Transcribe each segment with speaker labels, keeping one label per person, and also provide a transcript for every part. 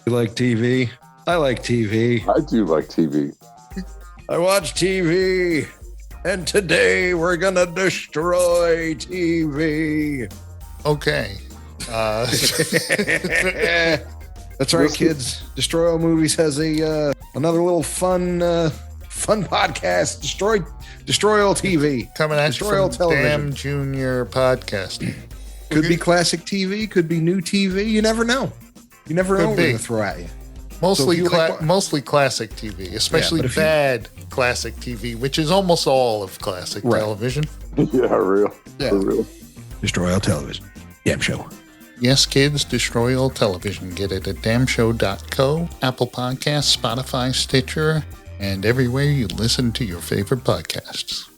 Speaker 1: You like TV? I like TV.
Speaker 2: I do like TV.
Speaker 1: I watch TV. And today we're going to destroy TV.
Speaker 3: Okay.
Speaker 1: That's right, kids. Destroy All Movies has a another little fun podcast. Destroy All TV.
Speaker 3: Coming at
Speaker 1: Destroy
Speaker 3: you
Speaker 1: All
Speaker 3: from
Speaker 1: Television.
Speaker 3: Damn Junior Podcast.
Speaker 1: Could be classic TV. Could be new TV. You never know. You never know
Speaker 3: Could
Speaker 1: what
Speaker 3: be.
Speaker 1: we're going to throw at you.
Speaker 3: Mostly,
Speaker 1: So if you like-
Speaker 3: mostly classic TV, especially
Speaker 1: but if you-
Speaker 3: bad classic TV, which is almost all of classic
Speaker 1: Right.
Speaker 3: television.
Speaker 2: Yeah, real.
Speaker 1: Yeah.
Speaker 2: For real.
Speaker 1: Destroy All Television. Damn show.
Speaker 3: Yes, kids, destroy all television. Get it at damnshow.co, Apple Podcasts, Spotify, Stitcher, and everywhere you listen to your favorite podcasts.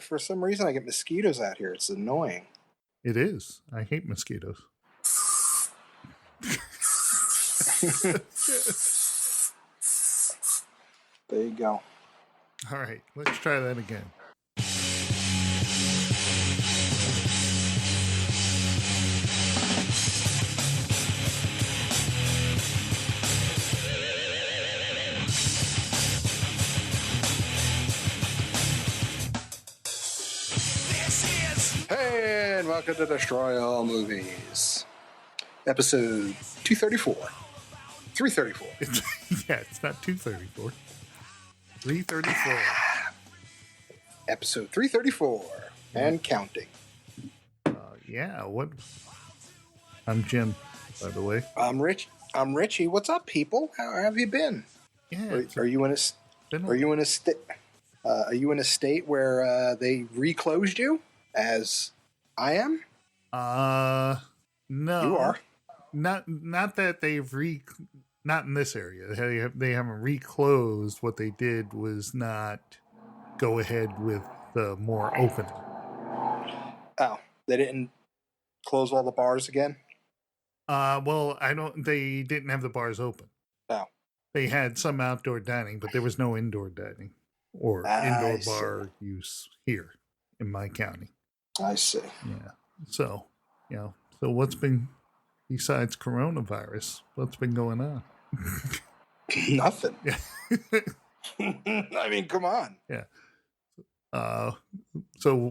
Speaker 4: For some reason, I get mosquitoes out here. It's annoying.
Speaker 3: It is. I hate mosquitoes.
Speaker 4: There you go.
Speaker 3: All right, let's try that again.
Speaker 4: Hey, and welcome to Destroy All Movies. Episode 234. 334.
Speaker 3: Yeah, it's not 234. 334.
Speaker 4: Episode 334. And counting.
Speaker 3: Yeah, what? I'm Jim, by the way.
Speaker 4: I'm Richie. What's up, people? How have you been?
Speaker 3: Yeah,
Speaker 4: Are you in a
Speaker 3: been a-
Speaker 4: Are you in a state? Are you in a state where they reclosed you, as I am?
Speaker 3: No.
Speaker 4: You are.
Speaker 3: Not that they've not in this area. They haven't reclosed. What they did was not go ahead with the more open.
Speaker 4: Oh, they didn't close all the bars again?
Speaker 3: Well, they didn't have the bars open.
Speaker 4: Oh.
Speaker 3: They had some outdoor dining, but there was no indoor dining or
Speaker 4: I
Speaker 3: indoor
Speaker 4: see.
Speaker 3: bar use here in my county.
Speaker 4: I see.
Speaker 3: Yeah. So, so what's been, besides coronavirus, what's been going on?
Speaker 4: Nothing.
Speaker 3: Yeah.
Speaker 4: I mean, come on.
Speaker 3: So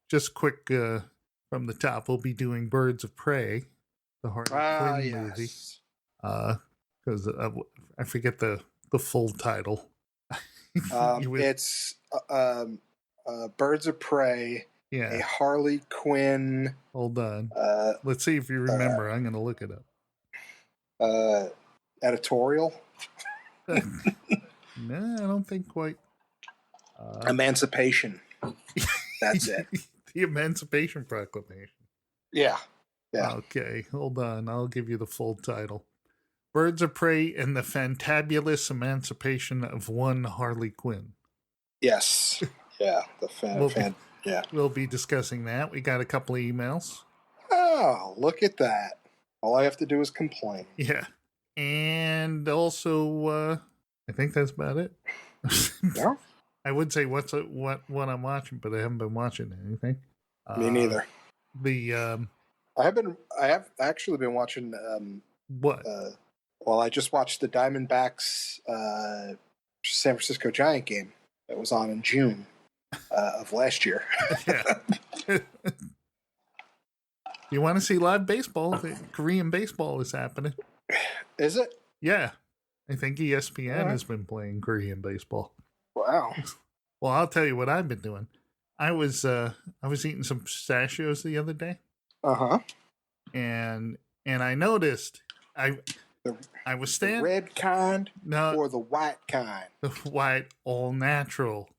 Speaker 3: just quick from the top, we'll be doing Birds of Prey, the Harley Quinn movie.
Speaker 4: Yes.
Speaker 3: Because I forget the full title.
Speaker 4: It's Birds of Prey,
Speaker 3: Yeah.
Speaker 4: a Harley Quinn
Speaker 3: Hold on. Let's see if you remember. I'm going to look it up.
Speaker 4: editorial.
Speaker 3: No, I don't think quite.
Speaker 4: Emancipation. That's it.
Speaker 3: The Emancipation Proclamation.
Speaker 4: Yeah. Yeah.
Speaker 3: Okay, hold on. I'll give you the full title. Birds of Prey and the Fantabulous Emancipation of One Harley Quinn.
Speaker 4: Yes. Yeah. The yeah.
Speaker 3: We'll be discussing that. We got a couple of emails.
Speaker 4: Oh, look at that. All I have to do is complain.
Speaker 3: Yeah. And also, I think that's about it.
Speaker 4: Yeah.
Speaker 3: I would say what I'm watching, but I haven't been watching anything.
Speaker 4: Me neither.
Speaker 3: I
Speaker 4: I have actually been watching
Speaker 3: what?
Speaker 4: I just watched the Diamondbacks San Francisco Giant game that was on in June of last year.
Speaker 3: Yeah. You want to see live baseball? The Korean baseball is happening.
Speaker 4: Is it?
Speaker 3: Yeah. I think ESPN
Speaker 4: Alright.
Speaker 3: has been playing Korean baseball.
Speaker 4: Wow.
Speaker 3: Well, I'll tell you what I've been doing. I was eating some pistachios the other day,
Speaker 4: Uh-huh.
Speaker 3: and I noticed I was
Speaker 4: The
Speaker 3: standing
Speaker 4: red kind
Speaker 3: no
Speaker 4: or the white kind?
Speaker 3: the white all natural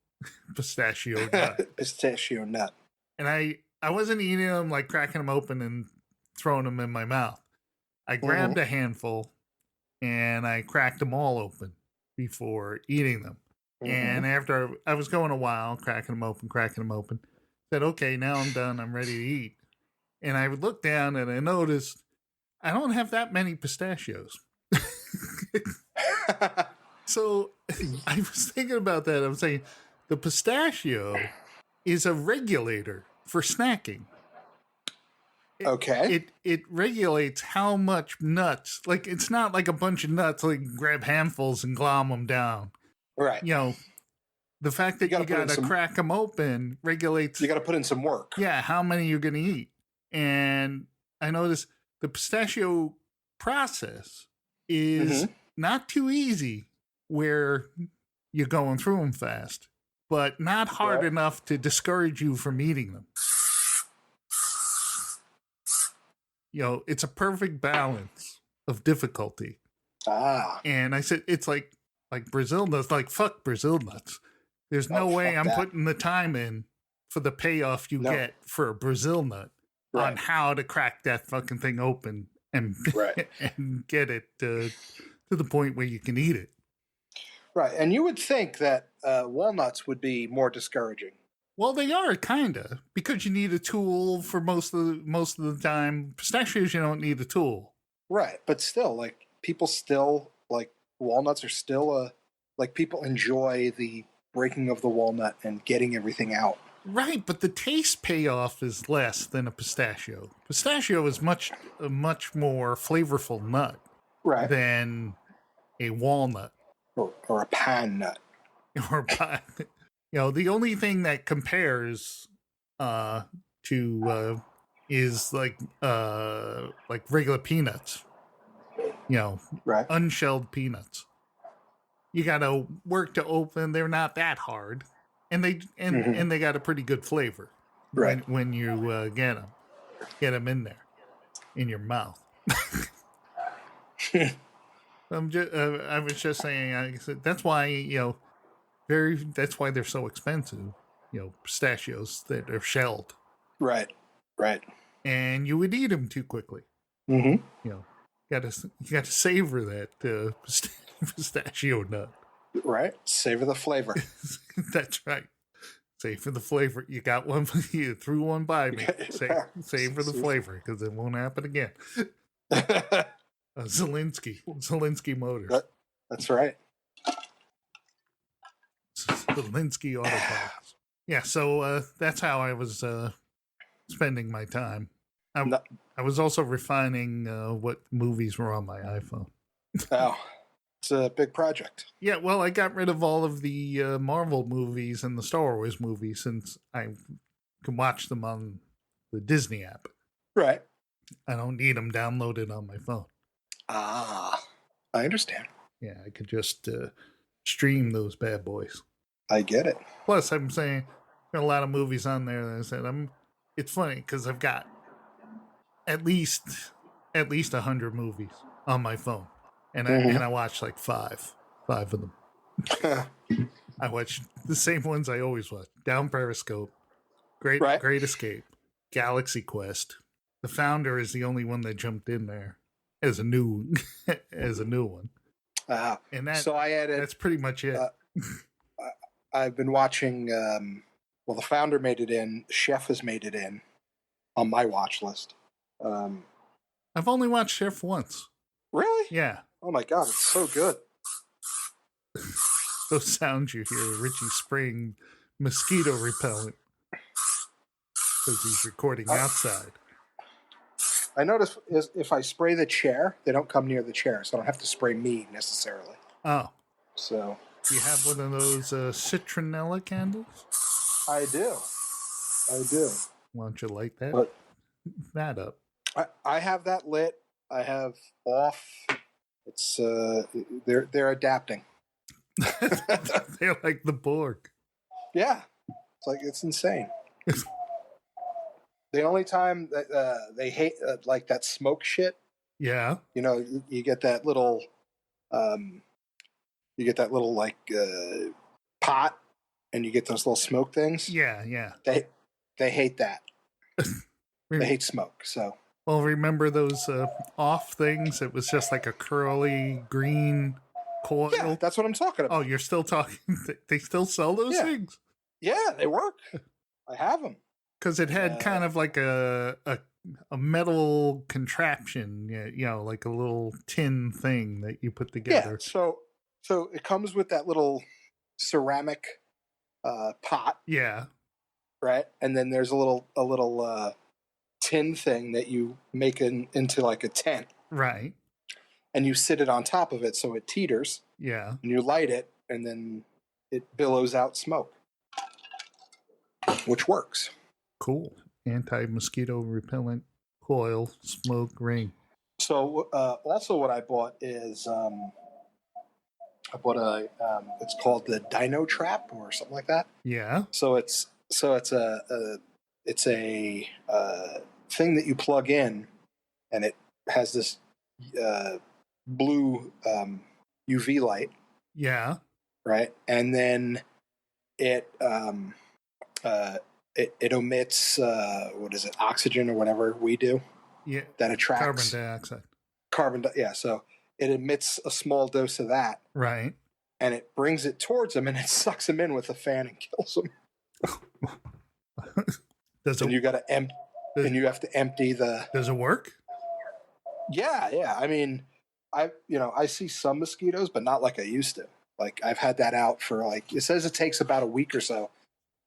Speaker 3: pistachio nut,
Speaker 4: Pistachio nut.
Speaker 3: and I wasn't eating them like cracking them open and throwing them in my mouth. I grabbed a handful and I cracked them all open before eating them. And after I was going a while, cracking them open, said, okay, now I'm done. I'm ready to eat. And I would look down and I noticed I don't have that many pistachios. So I was thinking about that. I was saying the pistachio is a regulator for snacking. It regulates how much nuts. Like, it's not like a bunch of nuts. Like, grab handfuls and glom them down.
Speaker 4: Right.
Speaker 3: You know, the fact that you got to crack them open regulates.
Speaker 4: You got to put in some work.
Speaker 3: Yeah, how many you're going to eat. And I noticed the pistachio process is not too easy where you're going through them fast, but not hard enough to discourage you from eating them. You know, it's a perfect balance of difficulty. And I said, it's like Brazil nuts, like fuck Brazil nuts. There's no way I'm putting the time in for the payoff you get for a Brazil nut on how to crack that fucking thing open and, and get it to the point where you can eat it.
Speaker 4: Right. And you would think that walnuts would be more discouraging.
Speaker 3: Well, they are kind of, because you need a tool for most of the time. Pistachios, you don't need a tool.
Speaker 4: Right, but still, like, people still, like, walnuts are still like, people enjoy the breaking of the walnut and getting everything out.
Speaker 3: Right, but the taste payoff is less than a pistachio. Pistachio is a much more flavorful nut than a walnut.
Speaker 4: Or a pine nut.
Speaker 3: Or pine. You know, the only thing that compares to is like regular peanuts. You know, unshelled peanuts. You got to work to open. They're not that hard, and they got a pretty good flavor.
Speaker 4: Right
Speaker 3: when you get them in there, in your mouth. I was just saying. I said that's why that's why they're so expensive. You know, pistachios that are shelled.
Speaker 4: Right.
Speaker 3: And you would eat them too quickly.
Speaker 4: Mm-hmm.
Speaker 3: You know, you got to savor that pistachio nut.
Speaker 4: Right. Savor the flavor.
Speaker 3: That's right. Savor the flavor. You got one. You threw one by me. Savor the flavor, because it won't happen again. Zelensky Motors.
Speaker 4: That's right.
Speaker 3: Zelensky Auto Parts. Yeah, so that's how I was spending my time. I was also refining what movies were on my iPhone.
Speaker 4: Oh, it's a big project.
Speaker 3: Yeah, well, I got rid of all of the Marvel movies and the Star Wars movies since I can watch them on the Disney app.
Speaker 4: Right.
Speaker 3: I don't need them downloaded on my phone.
Speaker 4: I understand.
Speaker 3: Yeah, I could just stream those bad boys.
Speaker 4: I get it.
Speaker 3: Plus, I'm saying there are a lot of movies on there that I said it's funny because I've got at least 100 movies on my phone, and I watch like five of them. I watch the same ones I always watch: Down Periscope, Great Escape, Galaxy Quest. The Founder is the only one that jumped in there as a new one. And
Speaker 4: so I added.
Speaker 3: That's pretty much it.
Speaker 4: I've been watching. The Founder made it in. Chef has made it in on my watch list.
Speaker 3: I've only watched Chef once.
Speaker 4: Really?
Speaker 3: Yeah.
Speaker 4: Oh my god, it's so good.
Speaker 3: Those sounds you hear, Richie spraying mosquito repellent because he's recording outside.
Speaker 4: I notice if I spray the chair, they don't come near the chair, so I don't have to spray me necessarily.
Speaker 3: Oh.
Speaker 4: So.
Speaker 3: Do you have one of those citronella candles?
Speaker 4: I do.
Speaker 3: Why don't you light that up?
Speaker 4: I have that lit. I have off. It's they're adapting.
Speaker 3: They're like the Borg.
Speaker 4: Yeah, it's insane. The only time that they hate like that smoke shit.
Speaker 3: Yeah.
Speaker 4: You know, you get that little like pot, and you get those little smoke things.
Speaker 3: Yeah.
Speaker 4: They hate that. They hate smoke. So.
Speaker 3: Well, remember those off things? It was just like a curly green coil.
Speaker 4: Yeah, that's what I'm talking about.
Speaker 3: Oh, you're still talking? They still sell those things?
Speaker 4: Yeah, they work. I have them.
Speaker 3: Because it had kind of like a metal contraption, you know, like a little tin thing that you put together.
Speaker 4: Yeah, so it comes with that little ceramic pot.
Speaker 3: Yeah.
Speaker 4: Right? And then there's a little tin thing that you make into like a tent,
Speaker 3: Right.
Speaker 4: and you sit it on top of it so it teeters,
Speaker 3: Yeah.
Speaker 4: and you light it, and then it billows out smoke, which works.
Speaker 3: Cool. Anti-mosquito repellent coil smoke ring.
Speaker 4: So also what I bought is I bought it's called the Dino Trap or something like that.
Speaker 3: Yeah.
Speaker 4: So it's a thing that you plug in, and it has this blue UV light,
Speaker 3: Yeah.
Speaker 4: right? And then it it emits what is it, oxygen or whatever we do
Speaker 3: Yeah.
Speaker 4: that attracts
Speaker 3: Carbon dioxide.
Speaker 4: yeah. So it emits a small dose of that,
Speaker 3: Right.
Speaker 4: and it brings it towards them, and it sucks them in with a fan and kills them.
Speaker 3: Does
Speaker 4: And
Speaker 3: it?
Speaker 4: you got to and you have to empty the.
Speaker 3: Does it work?
Speaker 4: Yeah. I mean, I see some mosquitoes, but not like I used to. Like I've had that out for like, it says it takes about a week or so,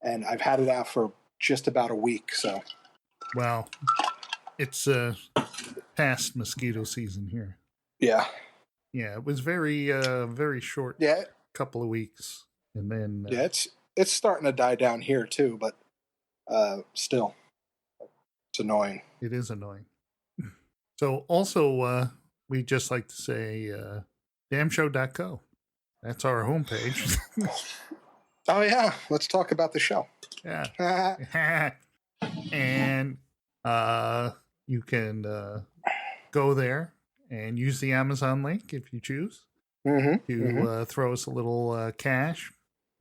Speaker 4: and I've had it out for just about a week. So
Speaker 3: Well, it's past mosquito season here.
Speaker 4: yeah,
Speaker 3: Yeah, it was very very short.
Speaker 4: yeah,
Speaker 3: Couple of weeks, and then
Speaker 4: yeah. It's starting to die down here too, but still, it's annoying.
Speaker 3: it is annoying. So also, we just like to say damshow.co. That's our homepage.
Speaker 4: Oh yeah, let's talk about the show.
Speaker 3: Yeah. And you can go there and use the Amazon link if you choose to throw us a little cash.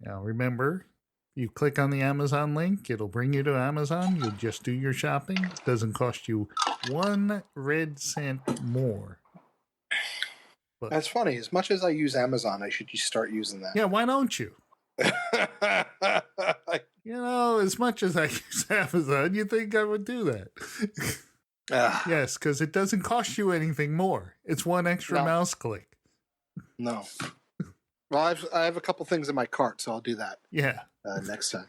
Speaker 3: Now remember, you click on the Amazon link, it'll bring you to Amazon. You'll just do your shopping. It doesn't cost you 1 red cent more. But,
Speaker 4: That's funny. As much as I use Amazon, I should just start using that.
Speaker 3: yeah, why don't you? As much as I use Amazon, you think I would do that? Yes, because it doesn't cost you anything more. It's one extra mouse click.
Speaker 4: No. Well, I have a couple things in my cart, so I'll do that.
Speaker 3: Yeah.
Speaker 4: Next time.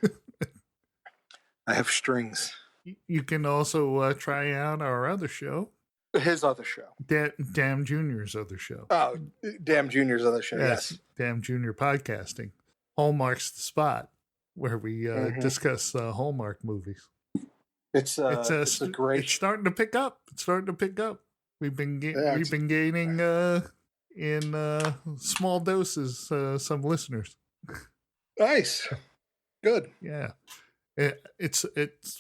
Speaker 4: I have strings.
Speaker 3: You can also try out our other show.
Speaker 4: His other show.
Speaker 3: Damn Junior's other show.
Speaker 4: Oh, Damn Junior's other show. Yes.
Speaker 3: Damn Junior Podcasting. Hallmark's the spot where we discuss Hallmark movies.
Speaker 4: It's a great.
Speaker 3: It's starting to pick up. We've been gaining in small doses some listeners.
Speaker 4: Nice. Good.
Speaker 3: Yeah. It's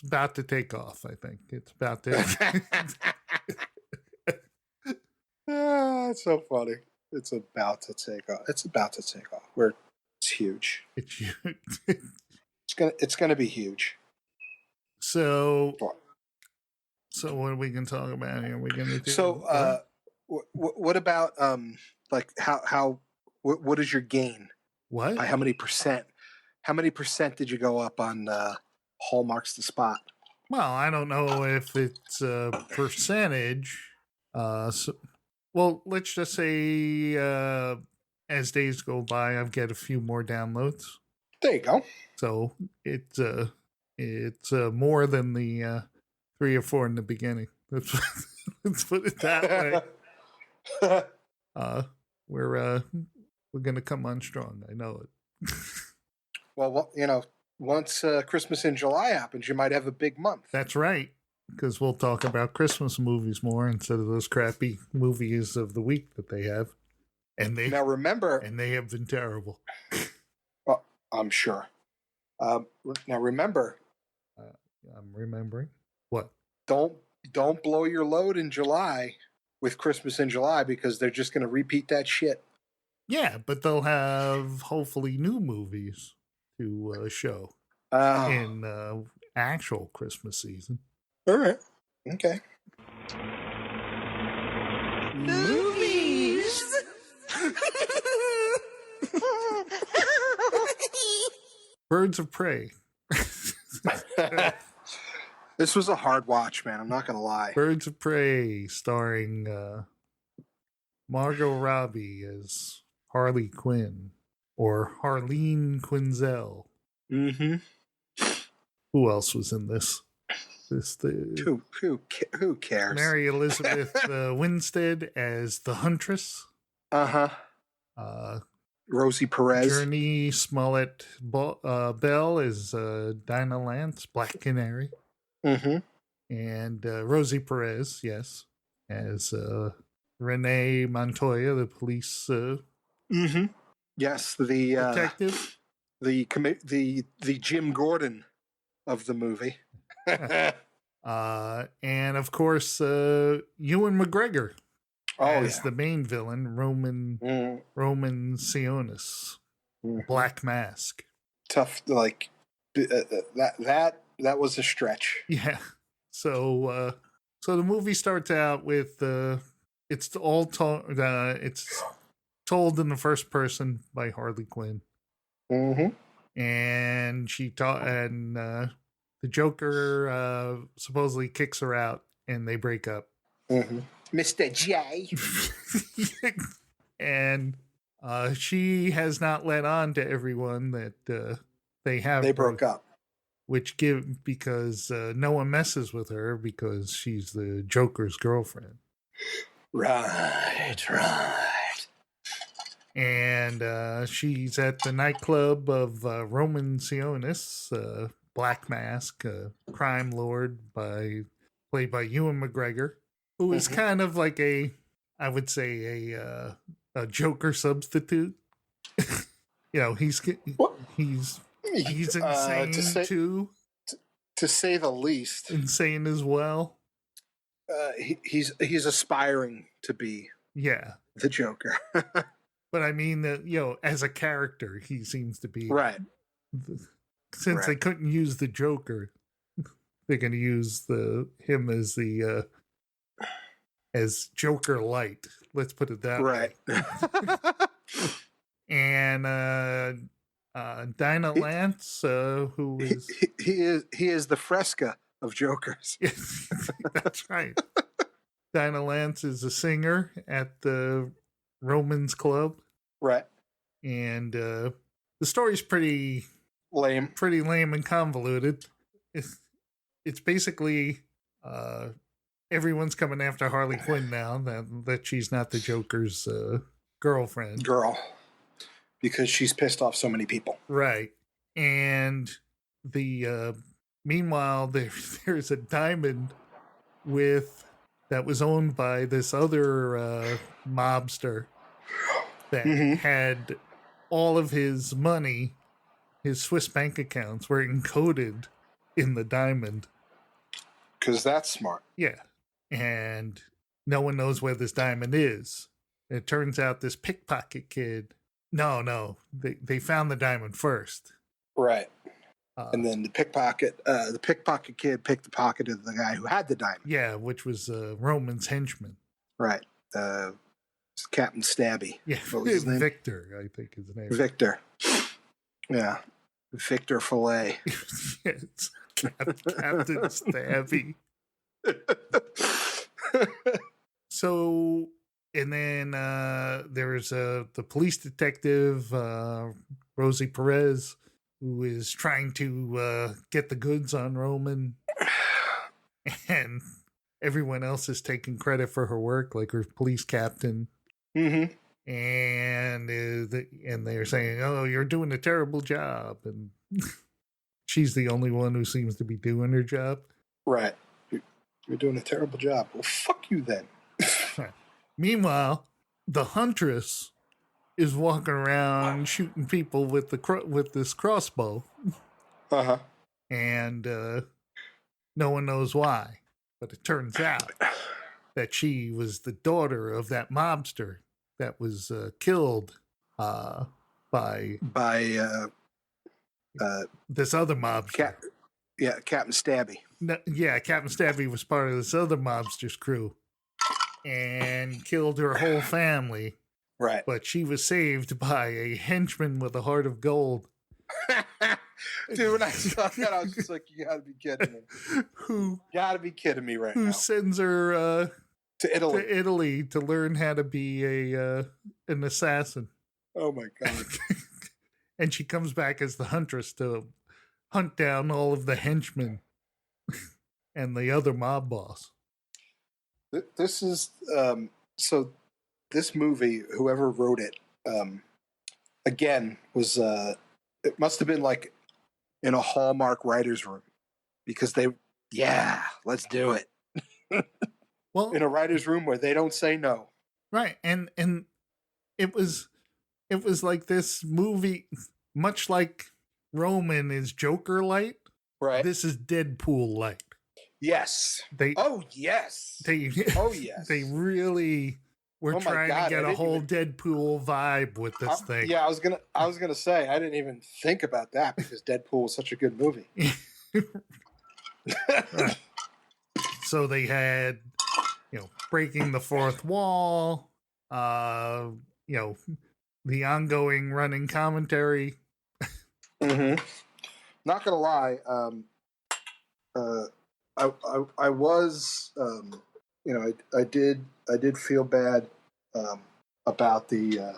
Speaker 3: about to take off, I think. It's about to.
Speaker 4: It's so funny. It's about to take off. It's huge.
Speaker 3: It's huge.
Speaker 4: It's gonna be huge.
Speaker 3: So what are we gonna talk about here? We're gonna do.
Speaker 4: So what about like how what is your gain?
Speaker 3: What?
Speaker 4: By how many percent? How many percent did you go up on Hallmark's The Spot?
Speaker 3: Well, I don't know if it's a percentage. Well, let's just say as days go by, I've got a few more downloads.
Speaker 4: There you go.
Speaker 3: So it's more than the 3 or 4 in the beginning. Let's put it that way. We're gonna come on strong. I know it.
Speaker 4: Well, once Christmas in July happens, you might have a big month.
Speaker 3: That's right, because we'll talk about Christmas movies more instead of those crappy movies of the week that they have. And they
Speaker 4: now remember,
Speaker 3: and they have been terrible.
Speaker 4: Well, I'm sure. Now remember,
Speaker 3: I'm remembering what.
Speaker 4: Don't blow your load in July with Christmas in July, because they're just going to repeat that shit.
Speaker 3: Yeah, but they'll have hopefully new movies to show in actual Christmas season.
Speaker 4: All right. Okay.
Speaker 5: Movies.
Speaker 3: Birds of Prey.
Speaker 4: This was a hard watch, man. I'm not going to lie.
Speaker 3: Birds of Prey, starring Margot Robbie as Harley Quinn, or Harleen Quinzel.
Speaker 4: Mm-hmm.
Speaker 3: Who else was in this?
Speaker 4: Who cares?
Speaker 3: Mary Elizabeth Winstead as the Huntress.
Speaker 4: Rosie Perez.
Speaker 3: Journey Smollett Bell is Dinah Lance, Black Canary. And Rosie Perez, yes, as Renee Montoya, the police
Speaker 4: yes, the
Speaker 3: detective.
Speaker 4: The Jim Gordon of the movie.
Speaker 3: And of course, Ewan McGregor as the main villain, Roman Sionis, Black Mask.
Speaker 4: Tough, like that was a stretch.
Speaker 3: Yeah. So the movie starts out with it's told in the first person by Harley Quinn. And the Joker supposedly kicks her out, and they break up.
Speaker 4: Mr. J.
Speaker 3: And she has not let on to everyone that they
Speaker 4: broke up.
Speaker 3: Because no one messes with her because she's the Joker's girlfriend.
Speaker 4: Right.
Speaker 3: And she's at the nightclub of Roman Sionis, Black Mask, crime lord played by Ewan McGregor, who is kind of like a Joker substitute. He's insane too.
Speaker 4: To say the least.
Speaker 3: Insane as well.
Speaker 4: He's aspiring to be the Joker.
Speaker 3: But I mean that, as a character, he seems to be
Speaker 4: right.
Speaker 3: Since they couldn't use the Joker, they're going to use him as as Joker Light. Let's put it that way. And Dinah Lance, who is
Speaker 4: he is the Fresca of Jokers.
Speaker 3: That's right. Dinah Lance is a singer at the Romans Club.
Speaker 4: Right.
Speaker 3: And the story's pretty lame and convoluted. It's basically everyone's coming after Harley Quinn now that she's not the Joker's girlfriend.
Speaker 4: Because she's pissed off so many people.
Speaker 3: Right. And meanwhile there's a diamond that was owned by this other mobster that had all of his money, his Swiss bank accounts were encoded in the diamond.
Speaker 4: Because that's smart.
Speaker 3: Yeah. And no one knows where this diamond is. It turns out this pickpocket kid. No. They found the diamond first.
Speaker 4: Right. And then the pickpocket kid picked the pocket of the guy who had the diamond.
Speaker 3: Yeah, which was Roman's henchman.
Speaker 4: Right. Captain Stabby.
Speaker 3: Yeah,
Speaker 4: what was his name?
Speaker 3: Victor, I think his name.
Speaker 4: Victor. Yeah. Victor Fillet.
Speaker 3: Yes. Captain Stabby. So, and then there's the police detective, Rosie Perez, who is trying to get the goods on Roman. And everyone else is taking credit for her work, like her police captain. And they're saying, "Oh, you're doing a terrible job," and she's the only one who seems to be doing her job.
Speaker 4: Right. You're doing a terrible job. Well, fuck you then.
Speaker 3: Meanwhile, the Huntress is walking around shooting people with this crossbow. And no one knows why, but it turns out that she was the daughter of that mobster that was killed by this other mobster.
Speaker 4: Captain Stabby.
Speaker 3: No, Captain Stabby was part of this other mobster's crew and killed her whole family.
Speaker 4: Right.
Speaker 3: But she was saved by a henchman with a heart of gold.
Speaker 4: Dude, when I saw that, I was just like, you gotta be kidding me. You gotta be kidding me right now.
Speaker 3: Who sends her
Speaker 4: to
Speaker 3: Italy to learn how to be an assassin.
Speaker 4: Oh my God.
Speaker 3: And she comes back as the Huntress to hunt down all of the henchmen. and the other mob boss.
Speaker 4: This is so. This movie, whoever wrote it, again was it must have been like in a Hallmark writer's room because let's do it.
Speaker 3: Well,
Speaker 4: In a writer's room where they don't say no.
Speaker 3: right, and it was like this movie, much like Roman is Joker light.
Speaker 4: Right.
Speaker 3: This is Deadpool light.
Speaker 4: Yes.
Speaker 3: Oh
Speaker 4: yes.
Speaker 3: They really were trying to get a whole Deadpool vibe with this thing.
Speaker 4: Yeah, I was gonna say I didn't even think about that because Deadpool was such a good movie.
Speaker 3: Right. So they had, breaking the fourth wall, the ongoing running commentary.
Speaker 4: Mm-hmm. Not gonna lie, I was, I did feel bad about the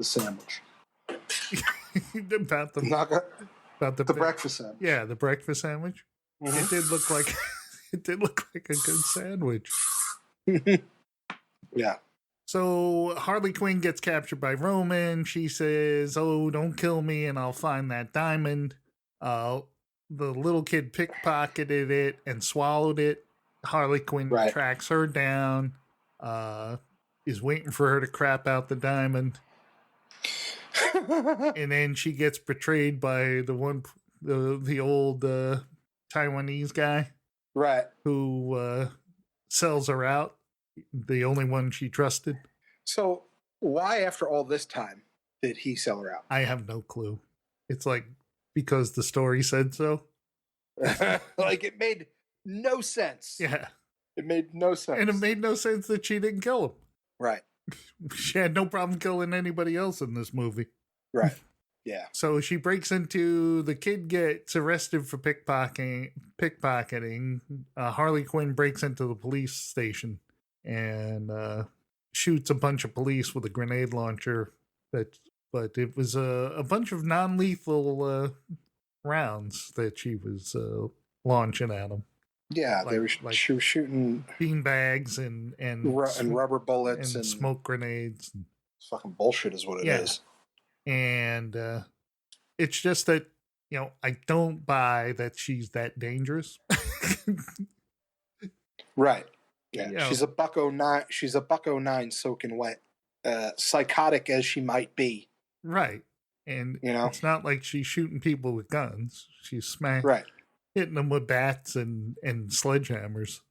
Speaker 4: sandwich.
Speaker 3: About
Speaker 4: the breakfast sandwich.
Speaker 3: Yeah, the breakfast sandwich.
Speaker 4: Mm-hmm.
Speaker 3: It did look like a good sandwich.
Speaker 4: Yeah.
Speaker 3: So Harley Quinn gets captured by Roman. She says, "Oh, don't kill me, and I'll find that diamond." The little kid pickpocketed it and swallowed it. Harley Quinn tracks her down. Is waiting for her to crap out the diamond. And then she gets betrayed by the old Taiwanese guy,
Speaker 4: right?
Speaker 3: Who sells her out. The only one she trusted.
Speaker 4: So why, after all this time, did he sell her out?
Speaker 3: I have no clue. It's like because the story said so.
Speaker 4: Like it made no sense.
Speaker 3: Yeah,
Speaker 4: it made no sense,
Speaker 3: and it made no sense that she didn't kill him.
Speaker 4: Right.
Speaker 3: She had no problem killing anybody else in this movie.
Speaker 4: Right. Yeah.
Speaker 3: So she breaks into, the kid gets arrested for pickpocketing. Harley Quinn breaks into the police station and shoots a bunch of police with a grenade launcher. But it was a bunch of non-lethal rounds that she was launching at them.
Speaker 4: Yeah, she was shooting
Speaker 3: beanbags and
Speaker 4: rubber bullets
Speaker 3: and smoke grenades.
Speaker 4: It's fucking bullshit, is what it is.
Speaker 3: And it's just that I don't buy that she's that dangerous.
Speaker 4: Right. Yeah. She's a $109. She's a $109 soaking wet. Psychotic as she might be.
Speaker 3: Right. And it's not like she's shooting people with guns. She's hitting them with bats and sledgehammers.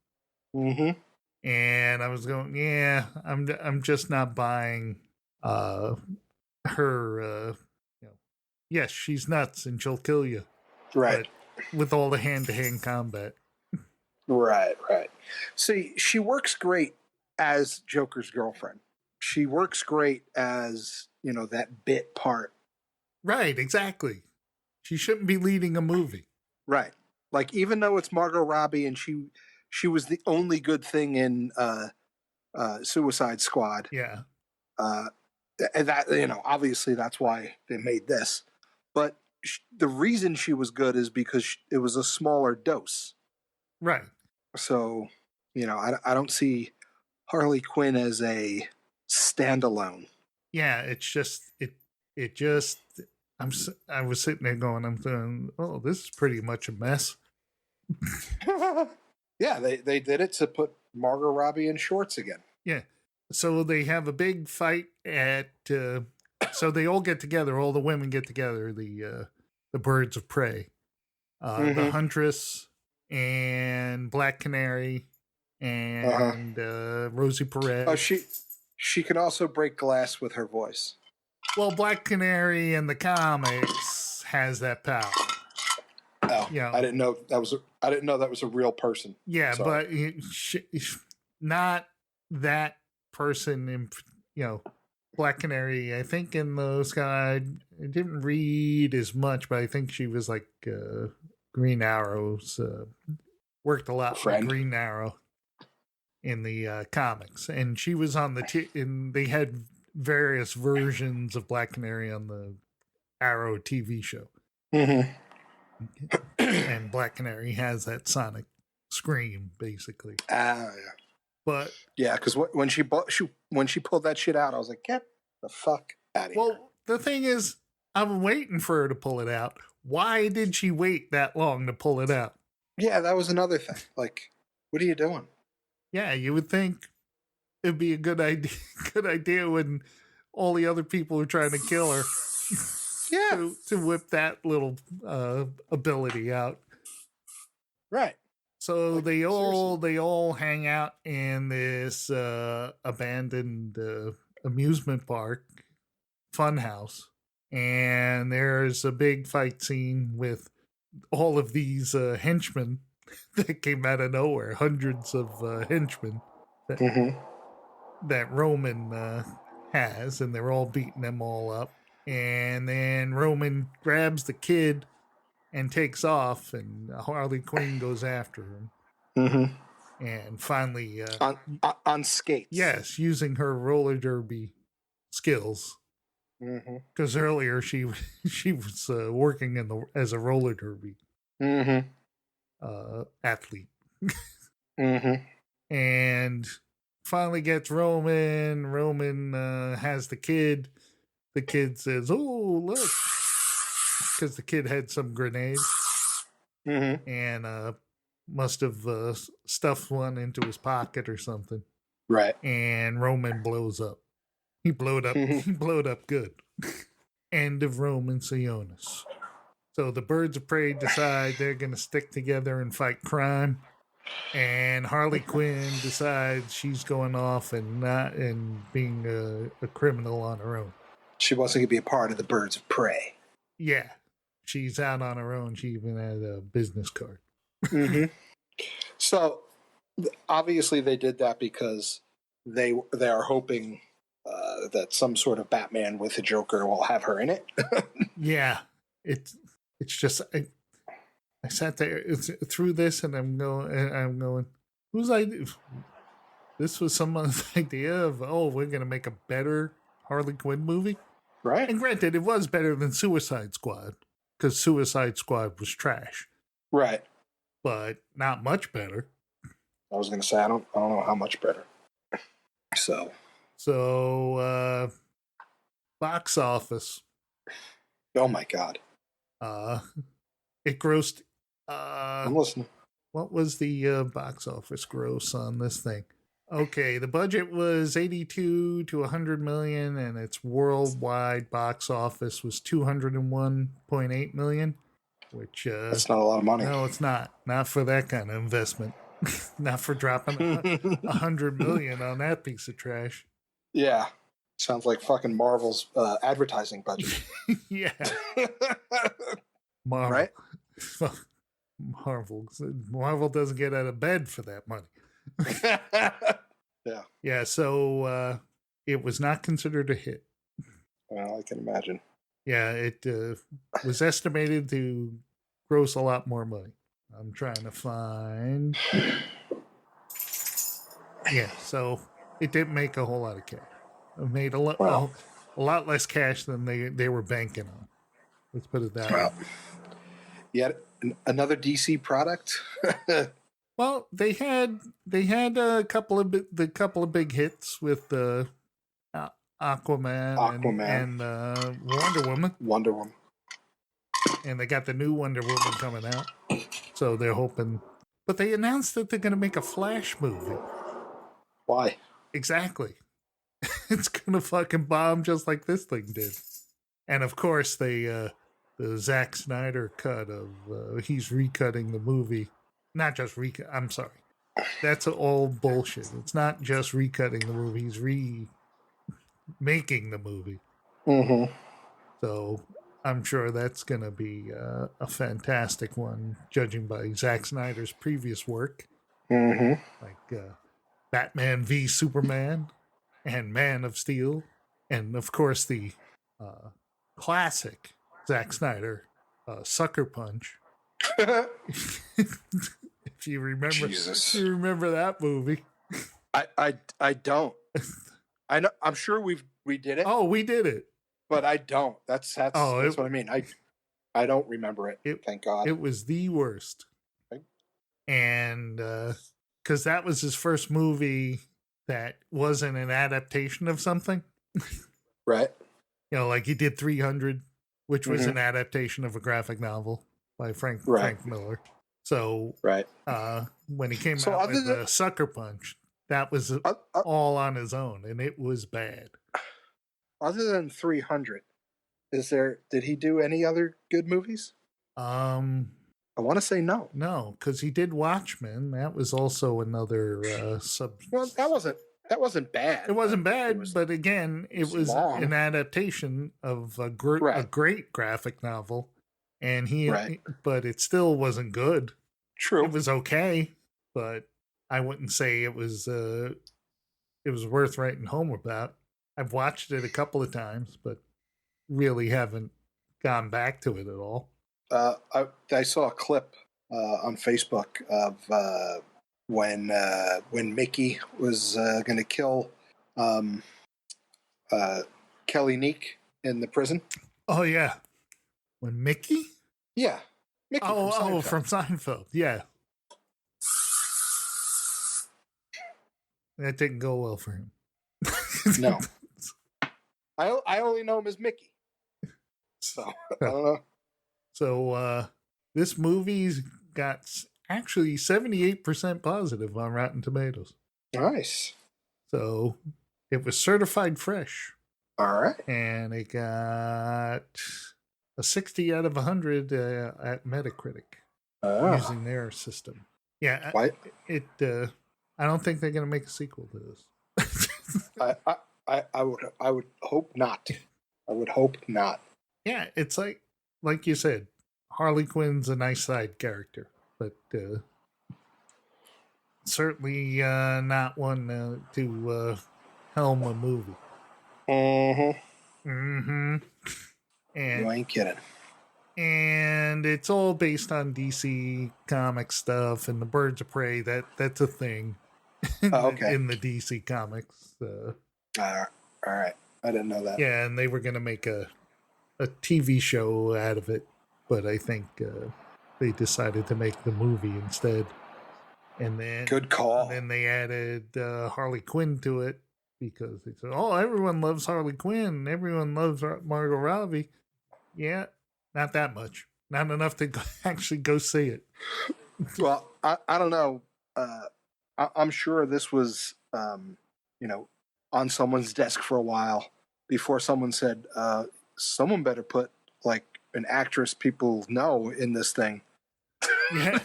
Speaker 4: Mm-hmm.
Speaker 3: And I was going, I'm just not buying her. Yes, she's nuts and she'll kill you.
Speaker 4: Right.
Speaker 3: But with all the hand-to-hand combat.
Speaker 4: Right. See, she works great as Joker's girlfriend. She works great as, that bit part.
Speaker 3: Right, exactly. She shouldn't be leading a movie.
Speaker 4: Right. Like, even though it's Margot Robbie and she was the only good thing in Suicide Squad.
Speaker 3: Yeah.
Speaker 4: And that, obviously that's why they made this. But the reason she was good is because it was a smaller dose.
Speaker 3: Right.
Speaker 4: So, I don't see Harley Quinn as a standalone.
Speaker 3: Yeah, it's just I was sitting there going, I'm thinking, oh, this is pretty much a mess.
Speaker 4: Yeah, they did it to put Margot Robbie in shorts again.
Speaker 3: Yeah. So they have a big fight at so they all get together, all the women get together, the Birds of Prey. The Huntress and Black Canary and Rosie Perez.
Speaker 4: Oh, she can also break glass with her voice.
Speaker 3: Well, Black Canary in the comics has that power.
Speaker 4: Oh, I didn't know that was a real person.
Speaker 3: Yeah,
Speaker 4: Sorry.
Speaker 3: but not that person in Black Canary. I think in those guys, I didn't read as much, but I think she was like Green Arrow's worked a lot with Green Arrow in the comics, and she was on the and they had various versions of Black Canary on the Arrow TV show.
Speaker 4: Mm-hmm.
Speaker 3: And Black Canary has that sonic Scream, basically.
Speaker 4: Yeah.
Speaker 3: But
Speaker 4: Yeah, because when she pulled that shit out, I was like, get the fuck out of here.
Speaker 3: well, the thing is, I'm waiting for her to pull it out. Why did she wait that long to pull it out?
Speaker 4: Yeah, that was another thing. Like, what are you doing?
Speaker 3: Yeah, you would think it'd be a good idea. Good idea when all the other people are trying to kill her.
Speaker 4: Yeah,
Speaker 3: to whip that little ability out.
Speaker 4: right.
Speaker 3: So
Speaker 4: Like,
Speaker 3: they all hang out in this abandoned amusement park, funhouse, and there's a big fight scene with all of these henchmen that came out of nowhere, hundreds of henchmen
Speaker 4: Mm-hmm.
Speaker 3: that Roman has, and they're all beating them all up. And then Roman grabs the kid and takes off, and Harley Quinn goes after him.
Speaker 4: Mm-hmm.
Speaker 3: And finally,
Speaker 4: On skates.
Speaker 3: yes, using her roller derby skills,
Speaker 4: Mm-hmm.
Speaker 3: because earlier she was working as a roller derby
Speaker 4: Mm-hmm.
Speaker 3: athlete,
Speaker 4: Mm-hmm.
Speaker 3: and finally gets Roman. Roman has the kid. The kid says, "Oh, look," because the kid had some grenades
Speaker 4: Mm-hmm.
Speaker 3: and must have stuffed one into his pocket or something.
Speaker 4: Right.
Speaker 3: And Roman blows up. He blowed up. He blowed up good. End of Roman Sionis. So the Birds of Prey decide they're going to stick together and fight crime. And Harley Quinn decides she's going off and being a criminal on her own.
Speaker 4: She wasn't going to be a part of the Birds of Prey.
Speaker 3: Yeah, she's out on her own. She even had a business card.
Speaker 4: Mm-hmm. So obviously they did that because they are hoping that some sort of Batman with a Joker will have her in it.
Speaker 3: Yeah, it's just I sat there through this and I'm going, whose idea? This was someone's idea of, we're gonna make a better Harley Quinn movie.
Speaker 4: Right.
Speaker 3: And granted, it was better than Suicide Squad because Suicide Squad was trash,
Speaker 4: Right.
Speaker 3: but not much better.
Speaker 4: I was going to say I don't know how much better.
Speaker 3: So box office.
Speaker 4: Oh my God.
Speaker 3: It grossed.
Speaker 4: I'm listening.
Speaker 3: What was the box office gross on this thing? Okay, the budget was 82 to 100 million, and its worldwide box office was 201.8 million, which
Speaker 4: That's not a lot of money.
Speaker 3: no, it's not. Not for that kind of investment. Not for dropping 100 million on that piece of trash.
Speaker 4: Yeah. Sounds like fucking Marvel's advertising budget.
Speaker 3: Yeah, Marvel.
Speaker 4: Right?
Speaker 3: Marvel doesn't get out of bed for that money.
Speaker 4: Yeah.
Speaker 3: Yeah, so it was not considered a hit.
Speaker 4: Well, I can imagine.
Speaker 3: Yeah, it was estimated to gross a lot more money. I'm trying to find. Yeah, so it didn't make a whole lot of cash. It made a lot less cash than they were banking on. Let's put it that way.
Speaker 4: Well, yet another DC product.
Speaker 3: Well, they had a couple of big hits with Aquaman. And Wonder Woman.
Speaker 4: Wonder Woman.
Speaker 3: And they got the new Wonder Woman coming out. So they're hoping. But they announced that they're going to make a Flash movie.
Speaker 4: Why?
Speaker 3: Exactly. It's going to fucking bomb just like this thing did. And of course, the Zack Snyder cut of he's recutting the movie. Not just I'm sorry. That's all bullshit. It's not just recutting the movie. He's remaking the movie.
Speaker 4: Mm-hmm.
Speaker 3: So I'm sure that's going to be a fantastic one, judging by Zack Snyder's previous work.
Speaker 4: Mm-hmm.
Speaker 3: Like Batman v Superman and Man of Steel. And, of course, the classic Zack Snyder Sucker Punch. If you remember,
Speaker 4: Jesus.
Speaker 3: you remember that movie.
Speaker 4: I don't. I know. I'm sure we did it.
Speaker 3: Oh, we did it.
Speaker 4: But I don't. That's what I mean. I don't remember it. Thank God.
Speaker 3: It was the worst. and because that was his first movie that wasn't an adaptation of something.
Speaker 4: Right.
Speaker 3: You know, like he did 300, which was
Speaker 4: Mhm.
Speaker 3: an adaptation of a graphic novel by Frank Miller. So
Speaker 4: Right.
Speaker 3: when he came
Speaker 4: So
Speaker 3: out
Speaker 4: other
Speaker 3: with
Speaker 4: than-
Speaker 3: the Sucker Punch, that was all on his own, and it was bad.
Speaker 4: Other than 300, did he do any other good movies? I want to say no.
Speaker 3: No, because he did Watchmen. That was also another sub.
Speaker 4: Well, that wasn't bad.
Speaker 3: It wasn't bad,
Speaker 4: was-
Speaker 3: but again, it was
Speaker 4: long.
Speaker 3: an adaptation of a
Speaker 4: Right.
Speaker 3: great graphic novel, and
Speaker 4: Right.
Speaker 3: but it still wasn't good.
Speaker 4: True.
Speaker 3: It was okay, but I wouldn't say it was worth writing home about. I've watched it a couple of times, but really haven't gone back to it at all.
Speaker 4: I saw a clip on Facebook of when Mickey was going to kill Kelly Neek in the prison.
Speaker 3: Oh yeah, when Mickey?
Speaker 4: Yeah, Mickey.
Speaker 3: From Seinfeld. Yeah, that didn't go well for him.
Speaker 4: No, I only know him as Mickey. So I don't know.
Speaker 3: So this movie's got actually 78% positive on Rotten Tomatoes.
Speaker 4: Nice.
Speaker 3: So it was certified fresh,
Speaker 4: All right.
Speaker 3: and it got a 60 out of 100 at Metacritic using their system. Yeah,
Speaker 4: Why?
Speaker 3: I don't think they're going to make a sequel to this.
Speaker 4: I would hope not. I would hope not.
Speaker 3: Yeah, it's like you said, Harley Quinn's a nice side character, but certainly not one to helm a movie.
Speaker 4: Mm-hmm.
Speaker 3: Mm-hmm.
Speaker 4: You ain't kidding.
Speaker 3: And it's all based on DC comic stuff and the Birds of Prey. That's a thing.
Speaker 4: Okay.
Speaker 3: In the DC comics.
Speaker 4: All right. I didn't know that.
Speaker 3: Yeah, and they were going to make a TV show out of it, but I think they decided to make the movie instead. And then
Speaker 4: Good call.
Speaker 3: And then they added Harley Quinn to it because they said, "Oh, everyone loves Harley Quinn. Everyone loves Margot Robbie." Yeah, not that much. Not enough to actually go see it.
Speaker 4: Well, I don't know. I'm sure this was, on someone's desk for a while before someone said, someone better put like an actress people know in this thing.
Speaker 3: Yeah.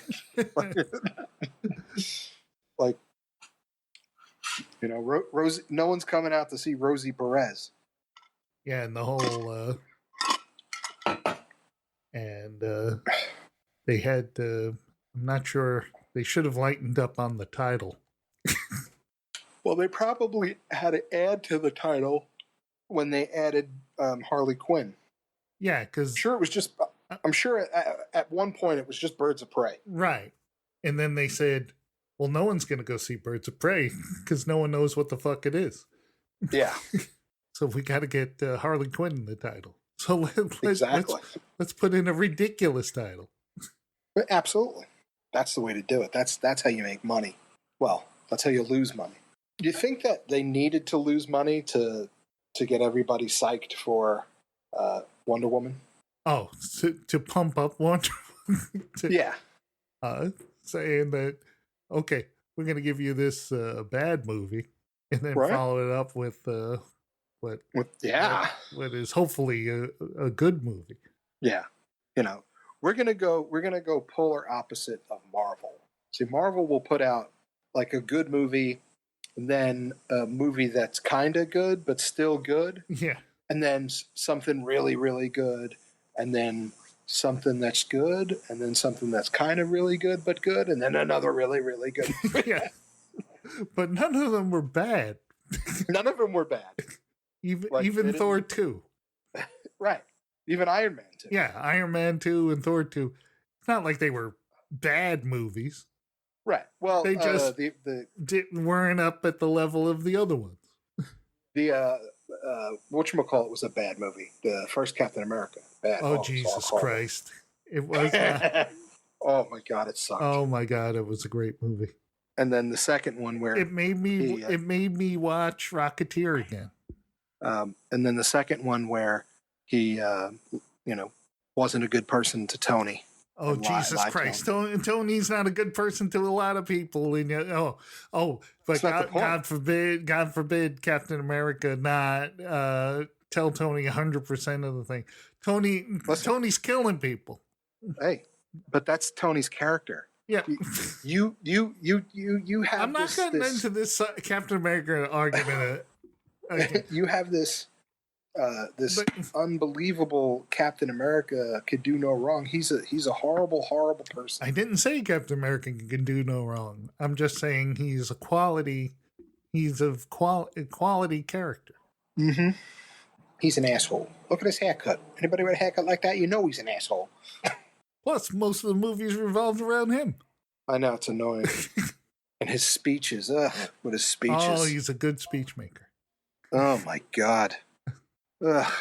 Speaker 4: Like, Rosie. No one's coming out to see Rosie Perez.
Speaker 3: Yeah, and the whole they had I'm not sure, they should have lightened up on the title.
Speaker 4: Well, they probably had to add to the title when they added Harley Quinn.
Speaker 3: Yeah, because
Speaker 4: I'm sure at one point it was just Birds of Prey.
Speaker 3: Right. And then they said, well, no one's going to go see Birds of Prey because no one knows what the fuck it is.
Speaker 4: Yeah.
Speaker 3: So we got to get Harley Quinn in the title. So let's put in a ridiculous title.
Speaker 4: But absolutely. That's the way to do it. That's how you make money. Well, that's how you lose money. Do you think that they needed to lose money to get everybody psyched for Wonder Woman?
Speaker 3: Oh, to pump up Wonder Woman?
Speaker 4: Yeah.
Speaker 3: Saying that, okay, we're going to give you this bad movie and then follow it up with what is hopefully a good movie.
Speaker 4: Yeah. We're gonna go polar opposite of Marvel. See, Marvel will put out like a good movie, and then a movie that's kind of good but still good.
Speaker 3: Yeah.
Speaker 4: And then something really, really good, and then something that's good, and then something that's kind of really good but good, and then another really, really good.
Speaker 3: Yeah. But none of them were bad.
Speaker 4: None of them were bad.
Speaker 3: Even Thor 2.
Speaker 4: Right. Even Iron Man 2.
Speaker 3: Yeah, Iron Man 2 and Thor 2. It's not like they were bad movies.
Speaker 4: Right. Well,
Speaker 3: they just weren't up at the level of the other ones.
Speaker 4: The whatchamacallit was a bad movie. The first Captain America. Bad.
Speaker 3: Oh, Jesus Christ. It was
Speaker 4: Oh my god, it sucked.
Speaker 3: Oh my god, it was a great movie.
Speaker 4: And then the second one where
Speaker 3: It made me watch Rocketeer again.
Speaker 4: and then the second one where he wasn't a good person to Tony.
Speaker 3: Oh, Jesus Christ! Tony's not a good person to a lot of people. And but God forbid, Captain America not tell Tony 100% of the thing. Tony's killing people.
Speaker 4: Hey, but that's Tony's character.
Speaker 3: Yeah,
Speaker 4: you have.
Speaker 3: I'm not getting into this Captain America argument.
Speaker 4: You have this. Unbelievable Captain America could do no wrong. He's a horrible person.
Speaker 3: I didn't say Captain America can do no wrong. I'm just saying he's a quality character.
Speaker 4: Mm-hmm. He's an asshole. Look at his haircut. Anybody with a haircut like that, you know he's an asshole.
Speaker 3: Plus, most of the movies revolved around him.
Speaker 4: I know, it's annoying. And his speeches, with his speeches.
Speaker 3: Oh, he's a good speech maker.
Speaker 4: Oh my God. Ugh.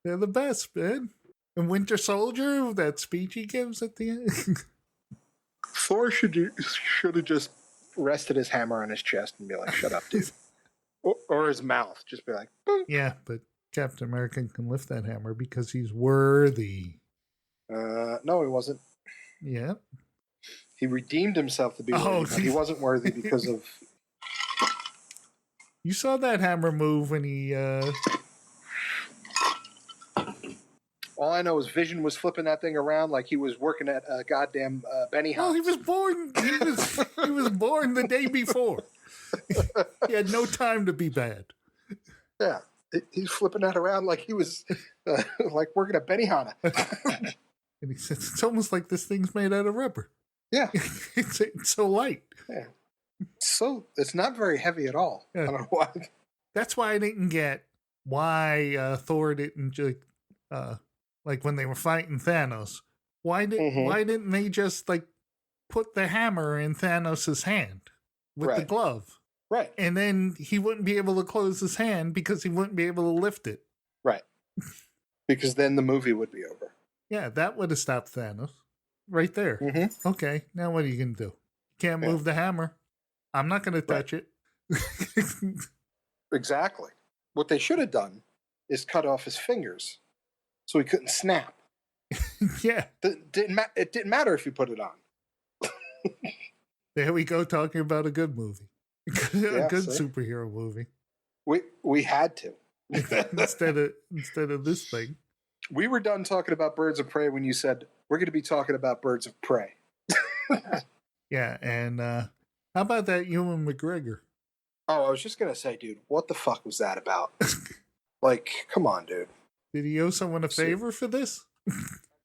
Speaker 3: They're the best, man. And Winter Soldier, that speech he gives at the end.
Speaker 4: Thor should have just rested his hammer on his chest and be like, "Shut up, dude," or his mouth, just be like, "Boom."
Speaker 3: Yeah, but Captain America can lift that hammer because he's worthy.
Speaker 4: No, he wasn't.
Speaker 3: Yeah,
Speaker 4: he redeemed himself to be worthy, but he wasn't worthy because of.
Speaker 3: You saw that hammer move when he.
Speaker 4: All I know is Vision was flipping that thing around like he was working at a goddamn Benny Hanna.
Speaker 3: Well, he was born. He was born the day before. He had no time to be bad.
Speaker 4: Yeah, he's flipping that around like he was like working at Benny Hanna.
Speaker 3: And he says it's almost like this thing's made out of rubber.
Speaker 4: Yeah,
Speaker 3: it's so light.
Speaker 4: Yeah, so it's not very heavy at all. Yeah. I don't know why.
Speaker 3: That's why I didn't get why Thor didn't just. Like when they were fighting Thanos, why didn't they just like put the hammer in Thanos' hand with the glove?
Speaker 4: Right.
Speaker 3: And then he wouldn't be able to close his hand because he wouldn't be able to lift it.
Speaker 4: Right. Because then the movie would be over.
Speaker 3: Yeah, that would have stopped Thanos. Right there. Mm-hmm. Okay, now what are you going to do? Can't move the hammer. I'm not going to touch it.
Speaker 4: Exactly. What they should have done is cut off his fingers. So he couldn't snap.
Speaker 3: Yeah.
Speaker 4: It didn't matter if you put it on.
Speaker 3: There we go, talking about a good movie. A good superhero movie.
Speaker 4: We had to.
Speaker 3: instead of this thing.
Speaker 4: We were done talking about Birds of Prey when you said, we're going to be talking about Birds of Prey.
Speaker 3: Yeah, and how about that Ewan McGregor?
Speaker 4: Oh, I was just going to say, dude, what the fuck was that about? Like, come on, dude.
Speaker 3: Did he owe someone a favor for this?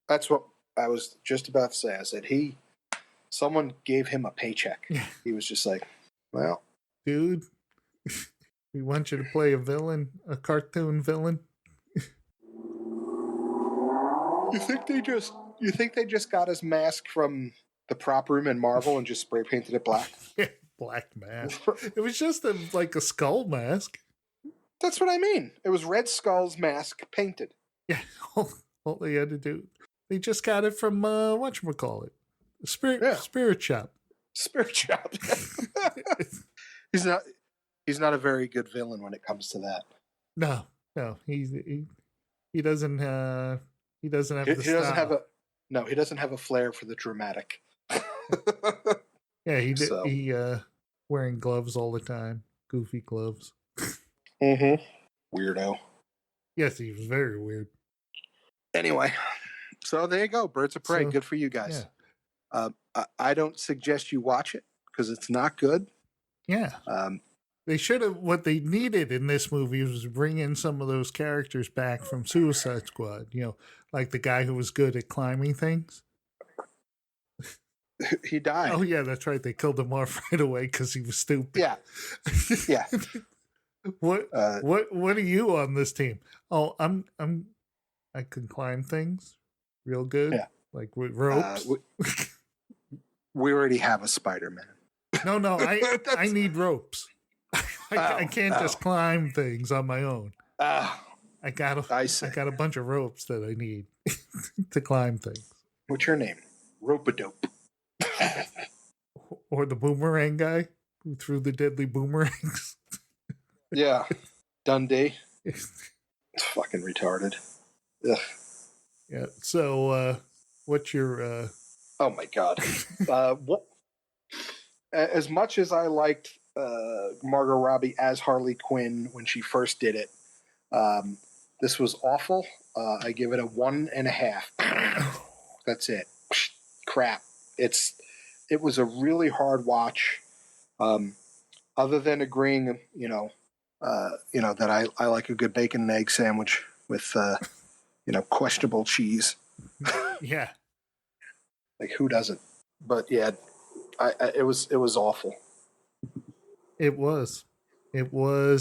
Speaker 4: That's what I was just about to say. I said someone gave him a paycheck.
Speaker 3: Yeah.
Speaker 4: He was just like, well.
Speaker 3: Dude, we want you to play a villain, a cartoon villain.
Speaker 4: You think they just got his mask from the prop room in Marvel and just spray painted it black?
Speaker 3: Yeah, black mask. It was just like a skull mask.
Speaker 4: That's what I mean. It was Red Skull's mask painted.
Speaker 3: Yeah, all they had to do. They just got it from whatchamacallit? Spirit Shop.
Speaker 4: Spirit Shop. He's not a very good villain when it comes to that.
Speaker 3: No, he doesn't have he doesn't
Speaker 4: have a flair for the dramatic.
Speaker 3: Yeah, he wearing gloves all the time, goofy gloves.
Speaker 4: Mm-hmm. Weirdo.
Speaker 3: Yes, he was very weird.
Speaker 4: Anyway, so there you go. Birds of Prey. Good for you guys. Yeah. I don't suggest you watch it because it's not good.
Speaker 3: Yeah. They should have. What they needed in this movie was bring in some of those characters back from Suicide Squad. You know, like the guy who was good at climbing things.
Speaker 4: He died.
Speaker 3: Oh yeah, that's right. They killed him off right away because he was stupid.
Speaker 4: Yeah. Yeah.
Speaker 3: What are you on this team? Oh, I can climb things real good. Yeah. Like with ropes.
Speaker 4: We already have a Spider-Man.
Speaker 3: No, I need ropes. I can't just climb things on my own. I got a bunch of ropes that I need to climb things.
Speaker 4: What's your name? Rope-a-dope.
Speaker 3: Or the boomerang guy who threw the deadly boomerangs.
Speaker 4: Yeah. Dundee. It's fucking retarded. Ugh.
Speaker 3: Yeah. So, what's your?
Speaker 4: Oh my god. As much as I liked Margot Robbie as Harley Quinn when she first did it, this was awful. I give it a 1.5. That's it. Crap. It was a really hard watch. Other than agreeing, that I like a good bacon and egg sandwich with questionable cheese.
Speaker 3: Yeah.
Speaker 4: Like, who doesn't? But yeah, it was awful.
Speaker 3: It was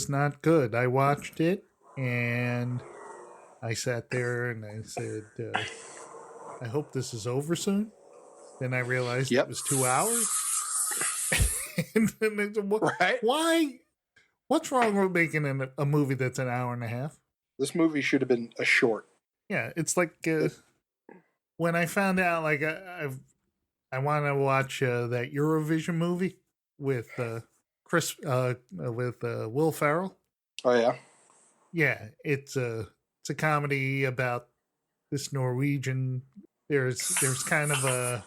Speaker 3: not good. I watched it and I sat there and I said, I hope this is over soon. Then I realized it was 2 hours. And then I said,
Speaker 4: right?
Speaker 3: Why? What's wrong with making a movie that's an hour and a half?
Speaker 4: This movie should have been a short.
Speaker 3: Yeah, it's like when I found out, like I want to watch that Eurovision movie with Will Ferrell.
Speaker 4: Oh yeah,
Speaker 3: yeah. It's a comedy about this Norwegian. There's kind of a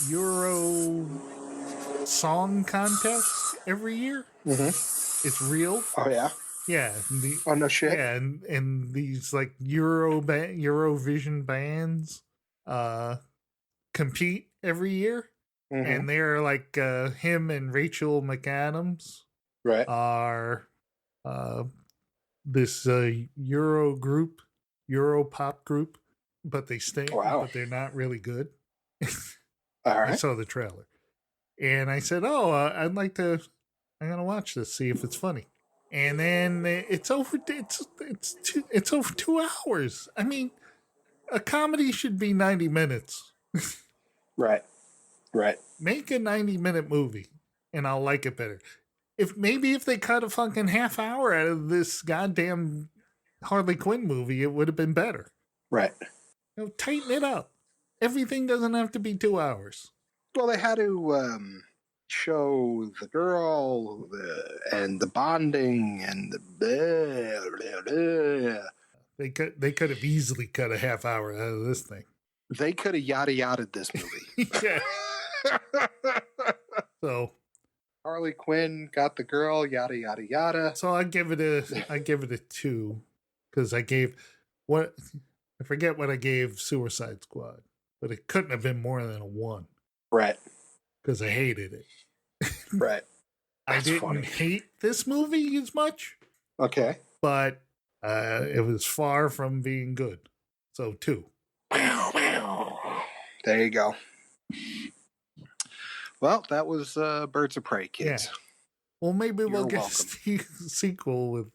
Speaker 3: Euro song contest every year.
Speaker 4: Mm-hmm.
Speaker 3: It's real.
Speaker 4: Oh yeah.
Speaker 3: Yeah.
Speaker 4: Oh no shit.
Speaker 3: Yeah, and these like Eurovision bands compete every year. Mm-hmm. And they're like him and Rachel McAdams are this Euro pop group, but they stink. Wow. But they're not really good.
Speaker 4: All right.
Speaker 3: I saw the trailer, and I said, "Oh, I'm gonna watch this, see if it's funny." And then it's over. It's over 2 hours. I mean, a comedy should be 90 minutes.
Speaker 4: Right.
Speaker 3: Make a 90-minute movie, and I'll like it better. If they cut a fucking half hour out of this goddamn Harley Quinn movie, it would have been better.
Speaker 4: Right.
Speaker 3: Tighten it up. Everything doesn't have to be 2 hours.
Speaker 4: Well, they had to show the girl and the bonding and the.
Speaker 3: They could have easily cut a half hour out of this thing.
Speaker 4: They could have yada-yada'd this movie.
Speaker 3: Yeah. So
Speaker 4: Harley Quinn got the girl, yada yada yada.
Speaker 3: So I give it a 2 because I forget what I gave Suicide Squad, but it couldn't have been more than a 1.
Speaker 4: Right.
Speaker 3: Because I hated it.
Speaker 4: Right.
Speaker 3: I didn't hate this movie as much.
Speaker 4: Okay.
Speaker 3: But it was far from being good. So 2.
Speaker 4: There you go. Well, that was Birds of Prey, kids.
Speaker 3: Yeah. Well, maybe we'll get a sequel with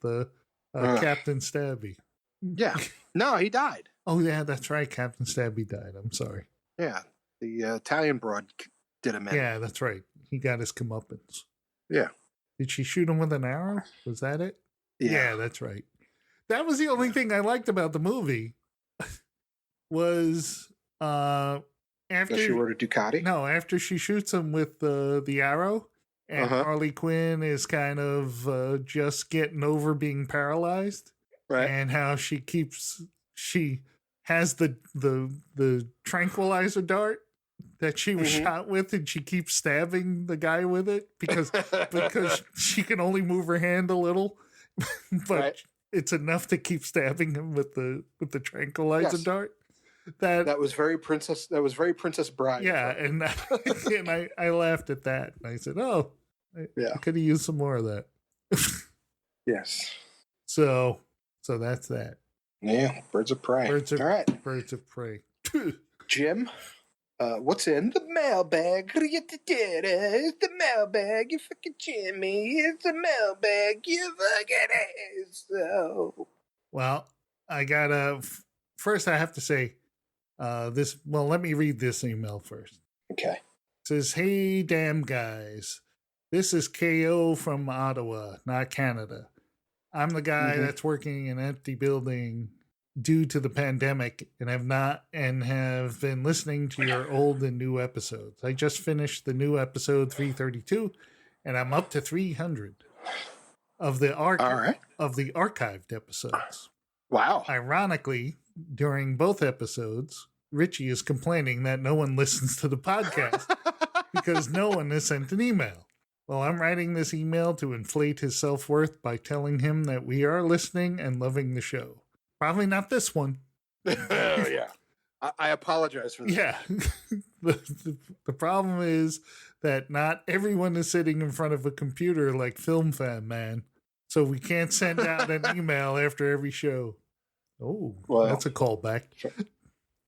Speaker 3: Captain Stabby.
Speaker 4: Yeah. No, he died.
Speaker 3: Oh, yeah, that's right. Captain Stabby died. I'm sorry.
Speaker 4: Yeah. The Italian broad did him in.
Speaker 3: Yeah, that's right. He got his comeuppance.
Speaker 4: Yeah.
Speaker 3: Did she shoot him with an arrow? Was that it? Yeah, that's right. That was the only thing I liked about the movie. Was after
Speaker 4: she rode a Ducati?
Speaker 3: No, after she shoots him with the arrow, and Harley Quinn is kind of just getting over being paralyzed,
Speaker 4: right?
Speaker 3: And how she has the tranquilizer dart that she was shot with, and she keeps stabbing the guy with it because she can only move her hand a little, but it's enough to keep stabbing him with the tranquilizer dart. That was very Princess Bride.
Speaker 4: Yeah,
Speaker 3: and I laughed at that, and I said, "Oh, I could have used some more of that."
Speaker 4: Yes.
Speaker 3: So that's that.
Speaker 4: Yeah, Birds of Prey. All right,
Speaker 3: Birds of Prey.
Speaker 4: Jim, what's in the mailbag? It's the mailbag, you fucking Jimmy. It's the mailbag, you fucking asshole.
Speaker 3: Well, I gotta. First, I have to say. Let me read this email first.
Speaker 4: Okay.
Speaker 3: It says, "Hey, damn guys. This is KO from Ottawa, not Canada. I'm the guy that's working in an empty building due to the pandemic and have been listening to your old and new episodes. I just finished the new episode 332, and I'm up to 300 of the
Speaker 4: All right.
Speaker 3: of the archived episodes.
Speaker 4: Wow.
Speaker 3: Ironically, during both episodes, Richie is complaining that no one listens to the podcast because no one has sent an email. Well, I'm writing this email to inflate his self-worth by telling him that we are listening and loving the show. Probably not this one.
Speaker 4: Yeah. I apologize for that.
Speaker 3: Yeah. The problem is that not everyone is sitting in front of a computer like Film Fan Man. So we can't send out an email after every show. Oh,
Speaker 4: Well,
Speaker 3: that's a callback.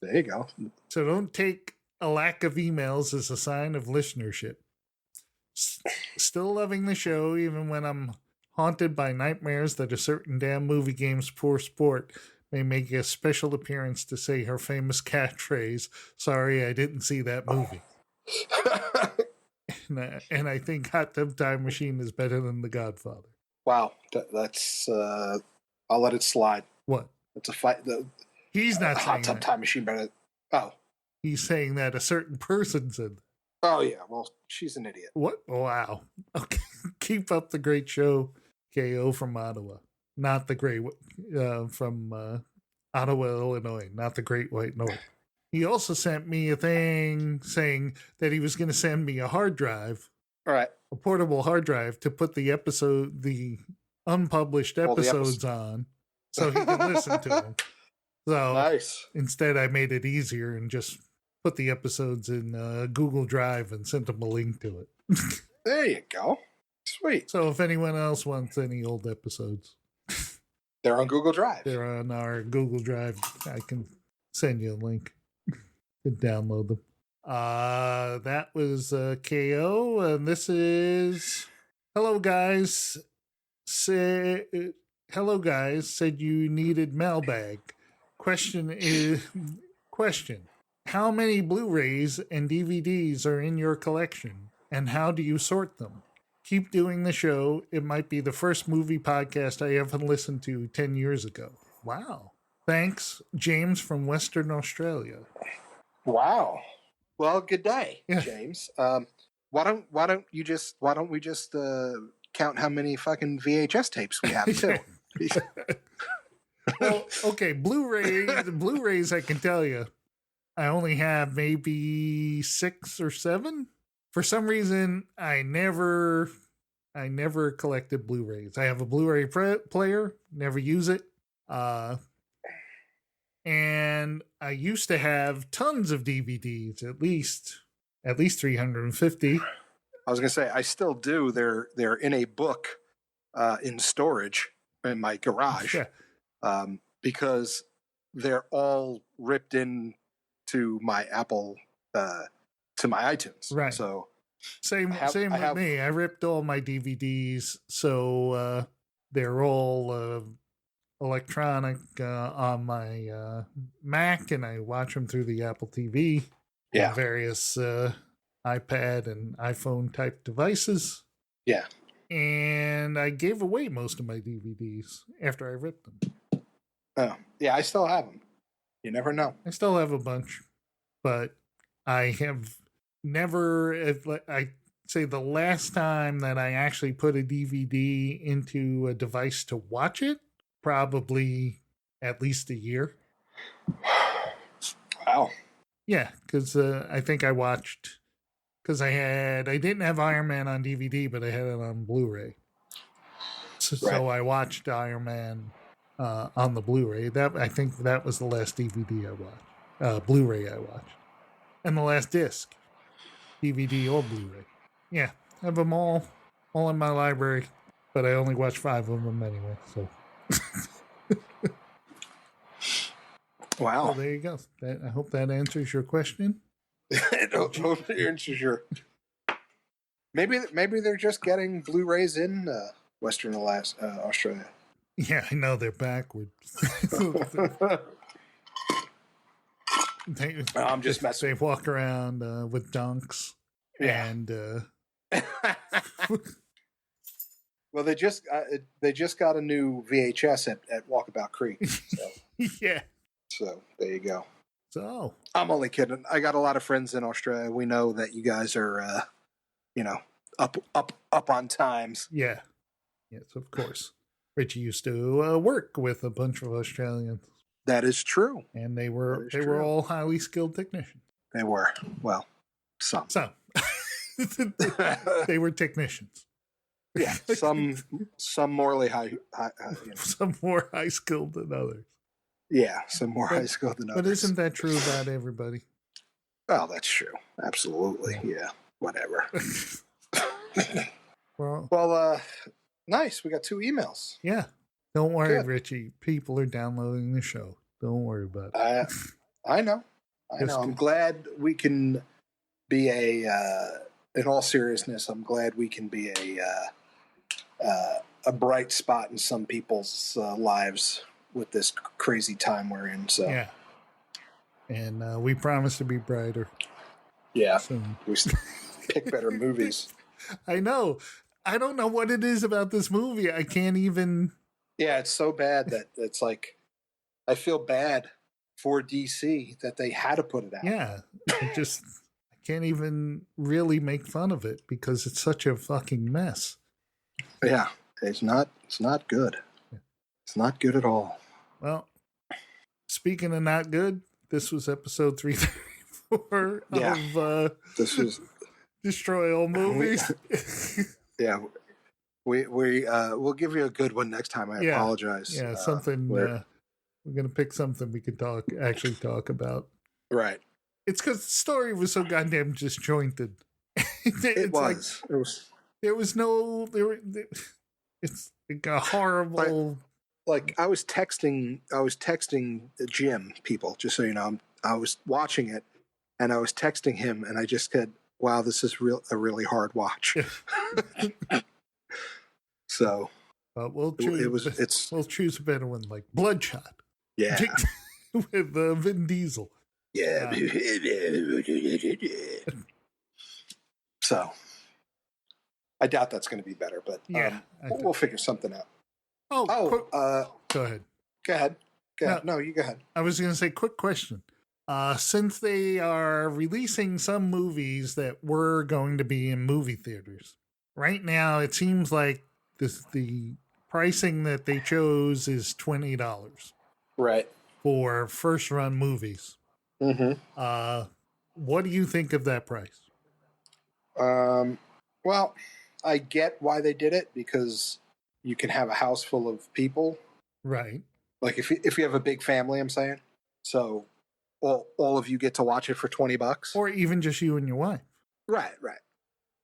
Speaker 4: There you go.
Speaker 3: So don't take a lack of emails as a sign of listenership. Still loving the show, even when I'm haunted by nightmares that a certain damn movie game's poor sport may make a special appearance to say her famous catchphrase, "Sorry, I didn't see that movie." And I think Hot Tub Time Machine is better than The Godfather.
Speaker 4: Wow. That's, I'll let it slide.
Speaker 3: What?
Speaker 4: It's a fight.
Speaker 3: He's not saying
Speaker 4: Hot Tub
Speaker 3: that.
Speaker 4: Time Machine better. Oh.
Speaker 3: He's saying that a certain person said.
Speaker 4: Oh, yeah. Well, she's an idiot.
Speaker 3: What? Wow. Okay. Keep up the great show, KO from Ottawa. Not the great from Ottawa, Illinois. Not the Great White North. He also sent me a thing saying that he was going to send me a hard drive,
Speaker 4: All right.
Speaker 3: a portable hard drive, to put the unpublished
Speaker 4: All the
Speaker 3: episodes on so he could listen to them. So
Speaker 4: Nice.
Speaker 3: instead, I made it easier and just put the episodes in Google Drive and sent him a link to it.
Speaker 4: There you go. Sweet.
Speaker 3: So if anyone else wants any old episodes,
Speaker 4: They're on Google Drive.
Speaker 3: they're on our Google Drive. I can send you a link to download them. That was KO, and this is hello guys. Hello guys. Said you needed mailbag. Question: how many Blu-rays and DVDs are in your collection, and how do you sort them? Keep doing the show. It might be the first movie podcast I ever listened to 10 years ago. Wow. Thanks, James from Western Australia.
Speaker 4: Wow. Well, good day,
Speaker 3: Yeah.
Speaker 4: James. Why don't we just count how many fucking VHS tapes we have too?
Speaker 3: Well, okay, Blu-rays, I can tell you, I only have maybe 6 or 7. For some reason, I never collected Blu-rays. I have a Blu-ray player, never use it. And I used to have tons of DVDs, at least 350.
Speaker 4: I was gonna say I still do. They're in a book in storage in my garage because they're all ripped in to my Apple to my iTunes.
Speaker 3: Right.
Speaker 4: So
Speaker 3: Same with me. I ripped all my DVDs, so they're all electronic on my Mac, and I watch them through the Apple TV.
Speaker 4: Yeah.
Speaker 3: And various iPad and iPhone type devices.
Speaker 4: Yeah.
Speaker 3: And I gave away most of my DVDs after I ripped them.
Speaker 4: Oh, yeah, I still have them. You never know.
Speaker 3: I still have a bunch, but I have never, I say the last time that I actually put a DVD into a device to watch it, probably at least a year.
Speaker 4: Wow.
Speaker 3: Yeah, because I think I watched, because I didn't have Iron Man on DVD, but I had it on Blu-ray. So I watched Iron Man on the Blu-ray. I think that was the last DVD I watched, Blu-ray I watched, and the last disc, DVD or Blu-ray. Yeah, I have them all in my library, but I only watch 5 of them anyway. So,
Speaker 4: Wow.
Speaker 3: so there you go. I hope that answers your question.
Speaker 4: Maybe they're just getting Blu-rays in Western Australia.
Speaker 3: Yeah, I know they're backwards.
Speaker 4: I'm just messing.
Speaker 3: They walk around with dunks
Speaker 4: Yeah.
Speaker 3: and
Speaker 4: Well, they just got a new VHS at Walkabout Creek. So,
Speaker 3: Yeah.
Speaker 4: so there you go.
Speaker 3: So
Speaker 4: I'm only kidding. I got a lot of friends in Australia. We know that you guys are, up on times.
Speaker 3: yeah. Yes, of course. Richie used to work with a bunch of Australians,
Speaker 4: That is true.
Speaker 3: and they
Speaker 4: That
Speaker 3: were
Speaker 4: is true.
Speaker 3: all highly skilled technicians.
Speaker 4: They were. Well, some.
Speaker 3: So they were technicians.
Speaker 4: Yeah, some morally high
Speaker 3: Some more high skilled than others.
Speaker 4: yeah, some more high school than others.
Speaker 3: But isn't that true about everybody?
Speaker 4: Oh, that's true. Absolutely. Yeah. Whatever.
Speaker 3: Well,
Speaker 4: Nice. We got 2 emails.
Speaker 3: yeah. Don't worry,
Speaker 4: Good.
Speaker 3: Richie. People are downloading the show. Don't worry about it.
Speaker 4: I know.
Speaker 3: Just-
Speaker 4: I'm glad we can be in all seriousness, I'm glad we can be a bright spot in some people's lives with this crazy time we're in. So,
Speaker 3: Yeah. And we promise to be brighter
Speaker 4: yeah,
Speaker 3: soon.
Speaker 4: we pick better movies.
Speaker 3: I know. I don't know what it is about this movie. I can't even.
Speaker 4: Yeah, it's so bad that it's like, I feel bad for DC that they had to put it out.
Speaker 3: Yeah. I can't even really make fun of it because it's such a fucking mess.
Speaker 4: Yeah, it's not good. It's not good at all.
Speaker 3: Well, speaking of not good, this was episode 334
Speaker 4: Yeah.
Speaker 3: of
Speaker 4: This is
Speaker 3: Destroy All Movies.
Speaker 4: yeah. We'll give you a good one next time. I
Speaker 3: Yeah.
Speaker 4: apologize.
Speaker 3: Yeah, something.
Speaker 4: we're-
Speaker 3: We're gonna pick something we can actually talk about.
Speaker 4: Right.
Speaker 3: It's because the story was so goddamn disjointed.
Speaker 4: It
Speaker 3: like
Speaker 4: was. It was
Speaker 3: there was no it's like a horrible.
Speaker 4: like I was texting the gym people, just so you know. I was watching it, and I was texting him, and I just said, "Wow, this is a really hard watch." So
Speaker 3: But we'll choose.
Speaker 4: it's
Speaker 3: We'll choose a better one, like Bloodshot.
Speaker 4: yeah.
Speaker 3: With Vin Diesel.
Speaker 4: Yeah. So, I doubt that's going to be better, but
Speaker 3: Yeah. I
Speaker 4: we'll figure something out.
Speaker 3: oh,
Speaker 4: Oh,
Speaker 3: go ahead.
Speaker 4: go ahead. Go ahead. No, you go ahead.
Speaker 3: I was going to say, quick question. Since they are releasing some movies that were going to be in movie theaters, right now it seems like the pricing that they chose is $20
Speaker 4: Right.
Speaker 3: for first run movies.
Speaker 4: Mm-hmm.
Speaker 3: What do you think of that price?
Speaker 4: Well, I get why they did it, because you can have a house full of people.
Speaker 3: Right.
Speaker 4: Like if you have a big family, I'm saying. So all of you get to watch it for $20.
Speaker 3: Or even just you and your wife.
Speaker 4: Right.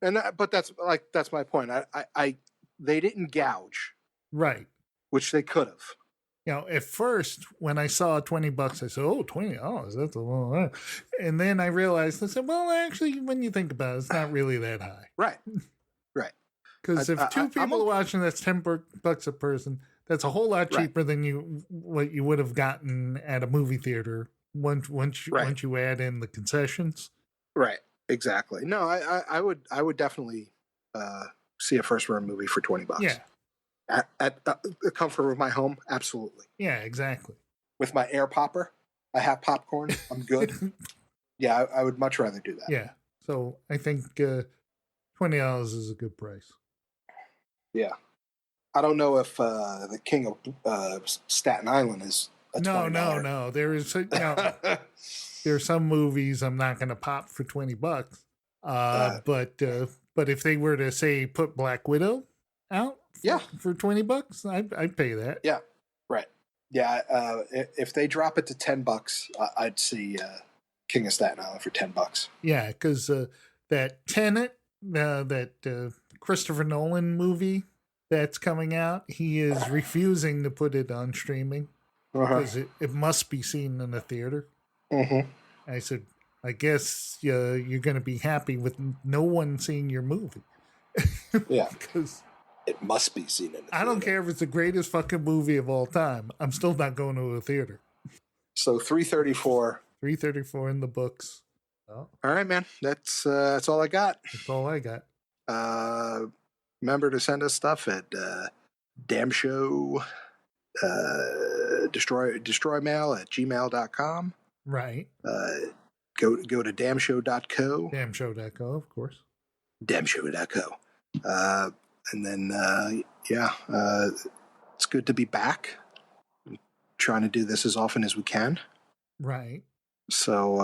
Speaker 4: And but that's my point. I they didn't gouge,
Speaker 3: Right.
Speaker 4: which they could have.
Speaker 3: You know, at first, when I saw $20, I said, oh, $20, that's a lot. And then I realized, I said, well, actually, when you think about it, it's not really that high.
Speaker 4: Right.
Speaker 3: Because if two people are watching, that's $10 a person. That's a whole lot
Speaker 4: Right.
Speaker 3: cheaper than what you would have gotten at a movie theater once you add in the concessions.
Speaker 4: Right. Exactly. No, I would definitely see a first run movie for $20.
Speaker 3: Yeah.
Speaker 4: At the comfort of my home, absolutely.
Speaker 3: Yeah, exactly.
Speaker 4: With my air popper, I have popcorn. I'm good. Yeah, I would much rather do that.
Speaker 3: Yeah. So I think $20 is a good price.
Speaker 4: Yeah. I don't know if the King of Staten Island is a $20.
Speaker 3: No. There is there are some movies I'm not going to pop for $20. But if they were to say put Black Widow out for $20, I'd pay that.
Speaker 4: Yeah. Right. Yeah. If they drop it to $10, I'd see King of Staten Island for $10.
Speaker 3: Yeah, because that Tenet, that Christopher Nolan movie that's coming out, he is refusing to put it on streaming because it must be seen in a theater.
Speaker 4: Mm-hmm.
Speaker 3: I said, I guess you're going to be happy with no one seeing your movie.
Speaker 4: Yeah.
Speaker 3: Because
Speaker 4: it must be seen in a theater.
Speaker 3: I don't care if it's the greatest fucking movie of all time. I'm still not going to a theater.
Speaker 4: So 334.
Speaker 3: 334 in the books. Oh,
Speaker 4: All right, man. That's all I got.
Speaker 3: that's all I got.
Speaker 4: remember to send us stuff at damnshow destroymail@gmail.com.
Speaker 3: Right.
Speaker 4: Go to damnshow.co.
Speaker 3: Damnshow.co, of course.
Speaker 4: Damnshow.co. And then, it's good to be back. I'm trying to do this as often as we can.
Speaker 3: Right.
Speaker 4: So,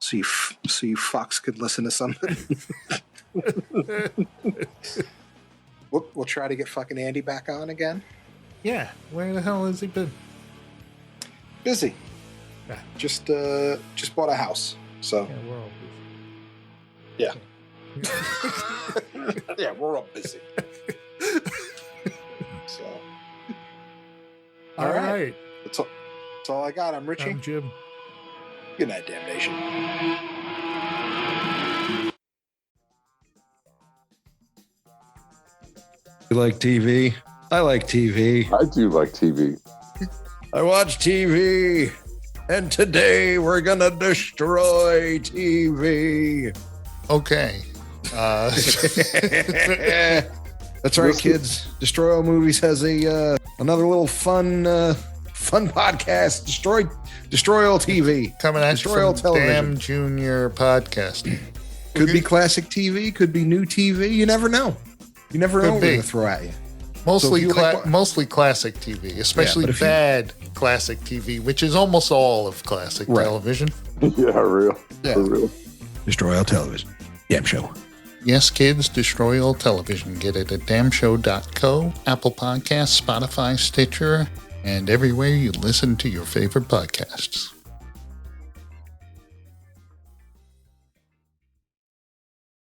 Speaker 4: so you fucks could listen to something. We'll try to get fucking Andy back on again.
Speaker 3: Yeah. Where the hell has he been?
Speaker 4: Busy.
Speaker 3: Yeah.
Speaker 4: Just bought a house. So
Speaker 3: Yeah, we're all
Speaker 4: yeah,
Speaker 3: busy.
Speaker 4: yeah, we're all busy. So
Speaker 3: All right.
Speaker 4: that's all I got. I'm Richie.
Speaker 3: I'm Jim.
Speaker 4: Good night, damnation.
Speaker 1: You like TV? I like TV.
Speaker 2: I do like TV.
Speaker 1: I watch TV. And today we're going to destroy TV.
Speaker 3: Okay.
Speaker 1: That's right, kids. Destroy All Movies has a another little fun podcast. Destroy All TV.
Speaker 3: Coming at you
Speaker 1: Destroy All
Speaker 3: from
Speaker 1: Television.
Speaker 3: Damn Junior Podcast.
Speaker 1: Could be classic TV. Could be new TV. You never know. You never know
Speaker 3: Could
Speaker 1: what
Speaker 3: be.
Speaker 1: we're going to throw at you.
Speaker 3: Mostly,
Speaker 1: So if you like-
Speaker 3: mostly classic TV, especially
Speaker 1: but if you-
Speaker 3: bad classic TV, which is almost all of classic
Speaker 1: Right.
Speaker 3: television.
Speaker 2: Yeah, real.
Speaker 1: Yeah.
Speaker 2: For real.
Speaker 1: Destroy All Television. Damn show.
Speaker 3: Yes, kids, destroy all television. Get it at damnshow.co, Apple Podcasts, Spotify, Stitcher, and everywhere you listen to your favorite podcasts.